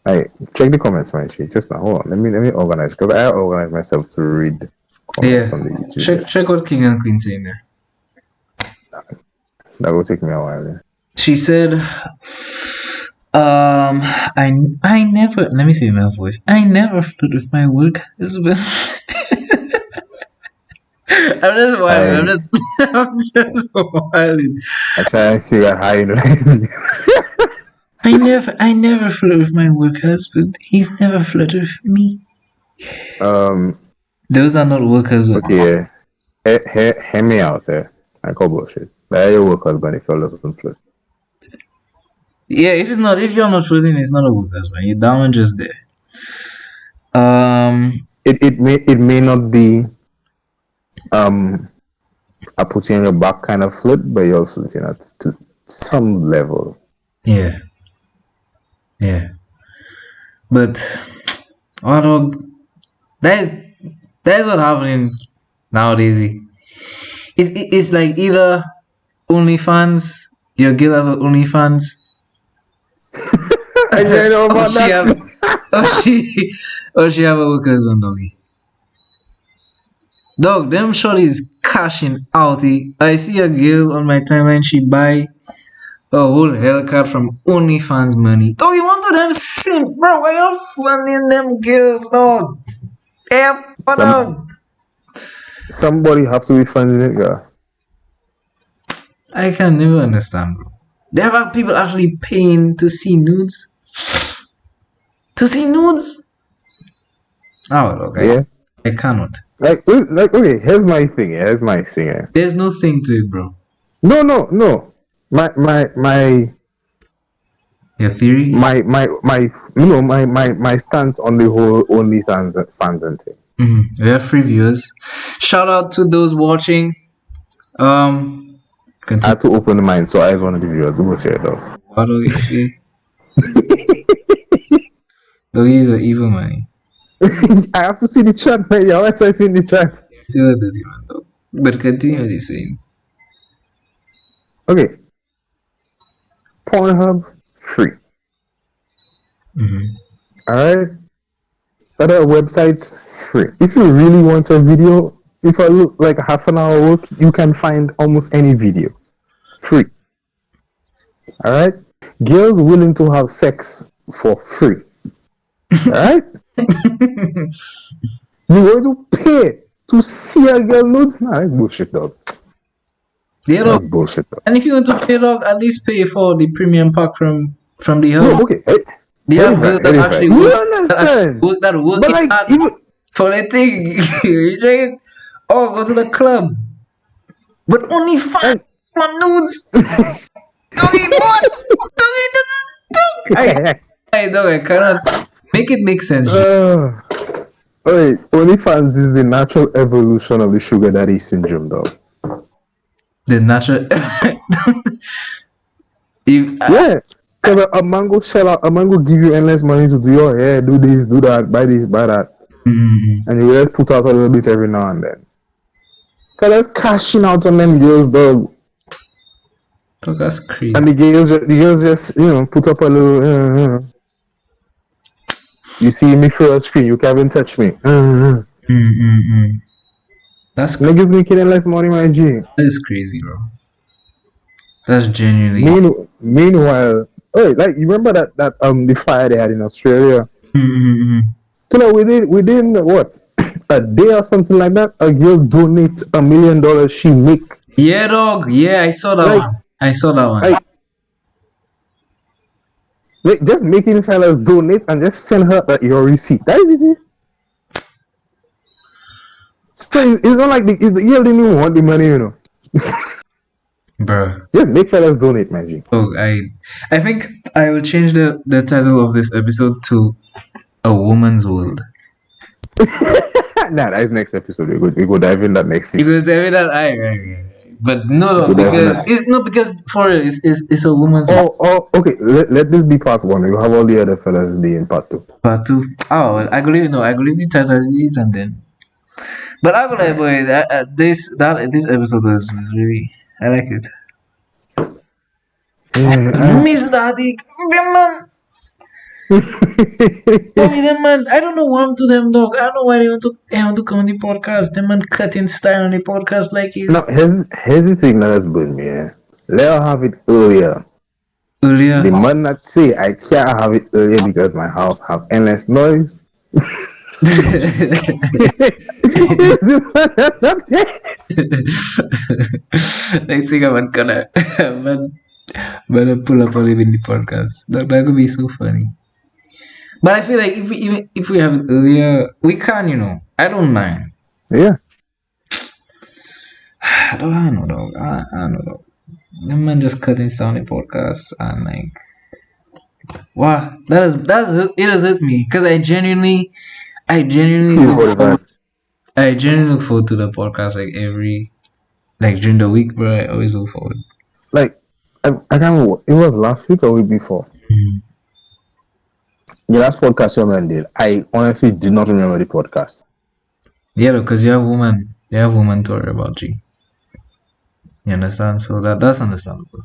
I check the comments, my shit. Just now, hold on. Let me organize because I organize myself to read Yeah. comments on the YouTube. Check what King and Queen saying there. That will take me a while. Yeah. She said, I never. Let me say my voice. I never flirt with my work husband. I'm just wilding. I'm I just. I'm just wilding. I try and figure out how you know. I never flirt with my work husband. He's never flirted with me. Those are not work husband. Okay, hear me out there. I call bullshit. That your work husband if your doesn't flirt. Yeah, if you're not flirting, it's not a work husband. You're down and just there. It may not be a put you on your back kind of flirt, but you're flirting at to some level. Yeah. Yeah. But oh dog, that is what happening nowadays. It's like either OnlyFans, your girl have a OnlyFans, I know or about she have that. or she have a work husband doggy. Dog, them shorties cashing out. I see a girl on my timeline, she buy a whole Hellcat from OnlyFans money. Dog, you want to them simp, bro? Why you funding them girls, dog? Yeah, what Some dog? somebody have to be funding it, girl. I can never understand, bro. There are people actually paying to see nudes. To see nudes? Oh, look, Yeah. I cannot. Okay. Here's my thing. Here's my thing. There's no thing to it, bro. No, no, no. My Your theory? my stance on the whole OnlyFans fans and thing. We have free viewers. Shout out to those watching. Um, I continue. had to open the mind, so I was one of the viewers who was here though. What do you see? These are evil money. I have to see the chat, man. Yeah, let's see the chat. See what the demon dog. But continue what you're saying. Okay. Pornhub free. Mm-hmm. Alright? Other websites free. If you really want a video, if I look like a half an hour work, you can find almost any video. Free. Alright? Girls willing to have sex for free. Alright? You want to pay to see a girl nudes? Nah, that's bullshit, dog. Yeah, That's dog. bullshit, dog. And if you want to pay, dog, at least pay for the premium pack from the No, hub. okay. They have girls that actually You work, understand? that work But it like, hard even for the thing. You check it. Oh, go to the club. But only five like, for nudes. Doggy, what? Doggy, I dog, I cannot make it make sense. wait, OnlyFans is the natural evolution of the sugar daddy syndrome, dog. The natural. if Yeah, because a man go shell out, a man go give you endless money to do your hair, do this, do that, buy this, buy that, and you just put out a little bit every now and then. Cause that's cashing out on them girls, dog. dog, that's crazy. And the girls just, put up a little. You see me through a screen, you can't even touch me. That's Niggas making endless money, my G. that is crazy, bro. That's genuinely. Meanwhile, like you remember that the fire they had in Australia? You know, within what a day or something like that, a girl donate $1 million she make. Yeah, dog. Yeah, I saw that Like- one. I saw that one. Like just making fellas donate and just send her your receipt. That is it. So it's not like the girl didn't even want the money, Bro. Just make fellas donate, my G. Oh, I think I will change the title of this episode to A Woman's World. Nah, that's next episode. We go dive in that next week. Because there is that I. But no, Good because idea. it's not because for it, it's a woman's Okay. Let this be part one. You have all the other fellas be in part two. part two. Oh, well, I believe the title is and then. But I believe boy, this episode was really I like it. Yeah, Miss Daddy, them man. Them man. I don't know what happened to them dog. I don't know why they want to come on the podcast. Them man cutting style on the podcast like it's Now here's the thing that has burned me. Let her have it earlier. earlier. The man that say I can't have it earlier because my house have endless noise. Next thing I'm gonna pull up on him in the podcast. That could be so funny. But I feel like if we have it earlier, we can, I don't mind. Yeah. I don't know, dog. I don't know, dog. The man just cutting sound in podcasts and like, wow, it has hurt me because I genuinely look forward. I genuinely look forward to the podcast like during the week, bro. I always look forward. Like I can't remember. It was last week or week before. The last podcast your man did. I honestly did not remember the podcast. Yeah, because you have woman to worry about, G. You understand? So that's understandable.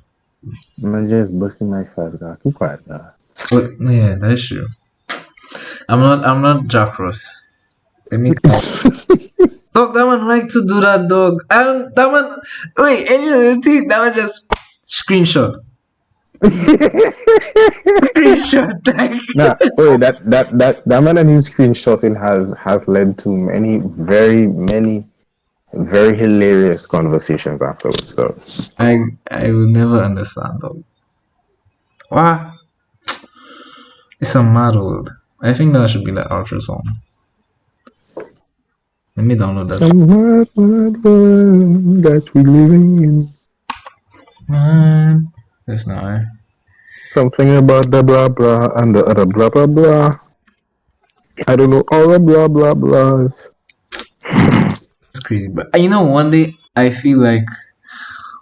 Man just busting my fast guy. Too quiet, guy. But yeah, that's true. I'm not Jack Ross. Let me Dog, that man like to do that, dog. And that man, wait, and you think that man just screenshot, screenshot, like. Nah, wait, that man and his screenshotting has led to many very hilarious conversations afterwards. So I will never understand, dog. Why? It's a mad world. I think that should be the outro song. Let me download that song. some mad world that we living in. Man, it's not. Something about the blah blah and the other blah blah blah. I don't know all the blah blah blahs. It's crazy, but you know, one day I feel like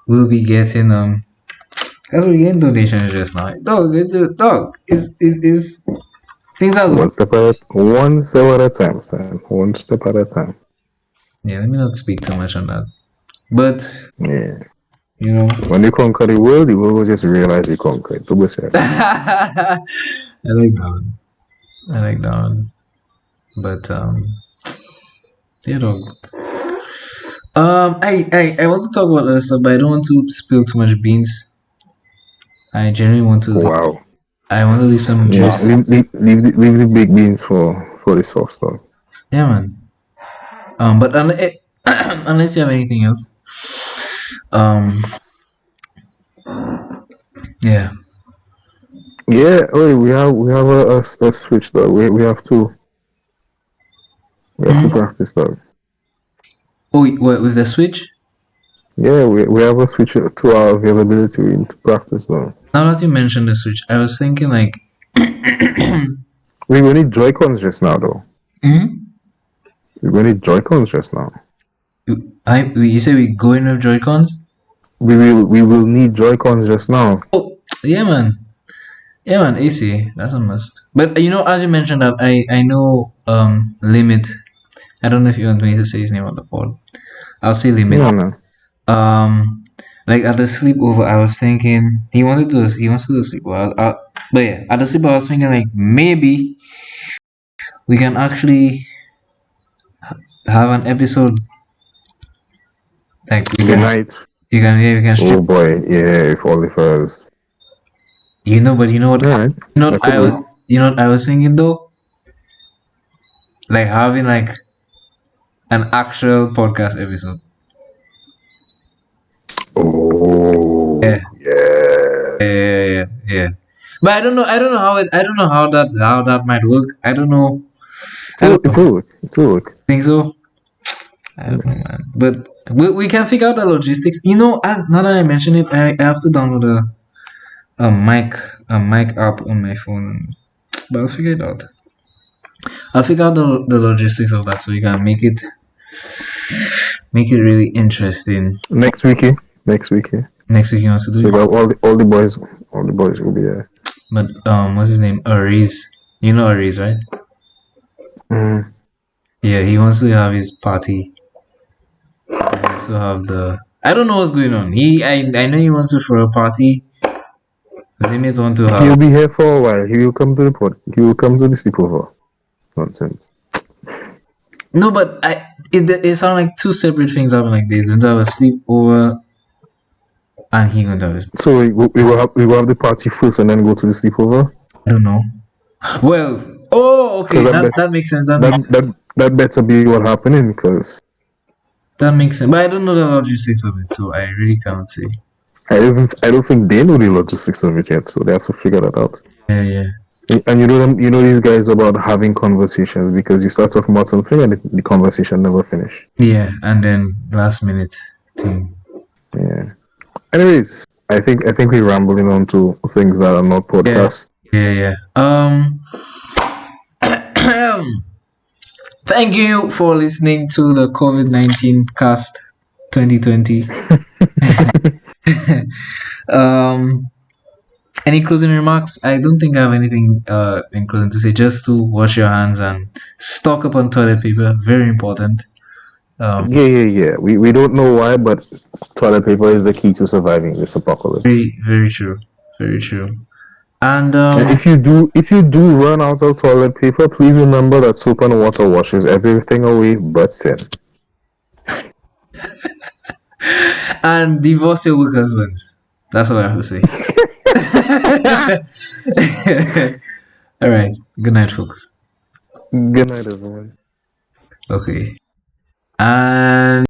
we'll be getting because we're getting donations just now. Dog, it's a dog. Is things are low. One step at a time, son. One step at a time. Yeah, let me not speak too much on that. But Yeah. you know, When you conquer the world will just realize you conquer it. I like that one. I like that one. But yeah, dog. I want to talk about other stuff, but I don't want to spill too much beans. I genuinely want to. Wow. I want to leave some Yeah. juice. Leave the big beans for the soft stuff. Yeah, man. But unless you have anything else, um, yeah. Yeah, wait, we have a switch though. We have to Mm? practice though. Oh, wait, what, with the switch? Yeah, we have a switch to our availability into practice though. Now that you mentioned the switch, I was thinking like, We will need Joy-Cons just now though. hmm? We will need Joy-Cons just now. You say we go in with Joy Cons? We will need Joy-Cons just now. Oh, yeah, man. Yeah, man. AC, that's a must. But you know, as you mentioned that, I know Limit. I don't know if you want me to say his name on the pod. I'll say Limit. Yeah, man. Um, like at the sleepover, I was thinking he wants to do a sleepover. But yeah, at the sleepover, I was thinking like maybe we can actually have an episode like we The can night. we can strip. Oh boy, yeah, if only for us. You know, but you know what? Alright, You know that what could I was work. you know what I was thinking though, like having like an actual podcast episode. Oh Yeah, yeah. yeah. But I don't know how that might work. I don't It know. will work. It will work. Think so? I don't know, man. But we can figure out the logistics. You know, as now that I mention it, I have to download a mic a mic app on my phone. But I'll figure it out. I'll figure out the logistics of that so we can make it really interesting. Next week, eh? Next week, eh? Next week he wants to do So it. that all the boys will be there. But what's his name? Ariz. You know Ariz, right? Mm. Yeah, he wants to have his party. He wants to have the. I don't know what's going on. I know he wants to throw a party. Limit want to have. He'll be here for a while. He will come to the pod. He will come to the sleepover. Nonsense. No, but it sound like two separate things happen. Like this. Going to have a sleepover, and he going to have his. So we will have the party first and then go to the sleepover. I don't know. Well, oh, okay. Because That makes sense. that better be what happening. Because That makes sense. But I don't know the logistics of it, so I really can't say. I don't think they know the logistics of it yet. So they have to figure that out. Yeah, yeah. And you know these guys about having conversations because you start talking about something and the conversation never finish. Yeah, and then last minute thing. Yeah. Anyways, I think we're rambling on to things that are not podcasts. Yeah. Thank you for listening to the COVID-19 cast 2020. Any closing remarks? I don't think I have anything in closing to say. Just to wash your hands and stock up on toilet paper. Very important. Yeah. We don't know why, but toilet paper is the key to surviving this apocalypse. Very true. Very true. And And if you do run out of toilet paper, please remember that soap and water washes everything away but sin. And divorce your weak husbands. That's what I have to say. All right. Good night, folks. Good night, everyone. Okay. And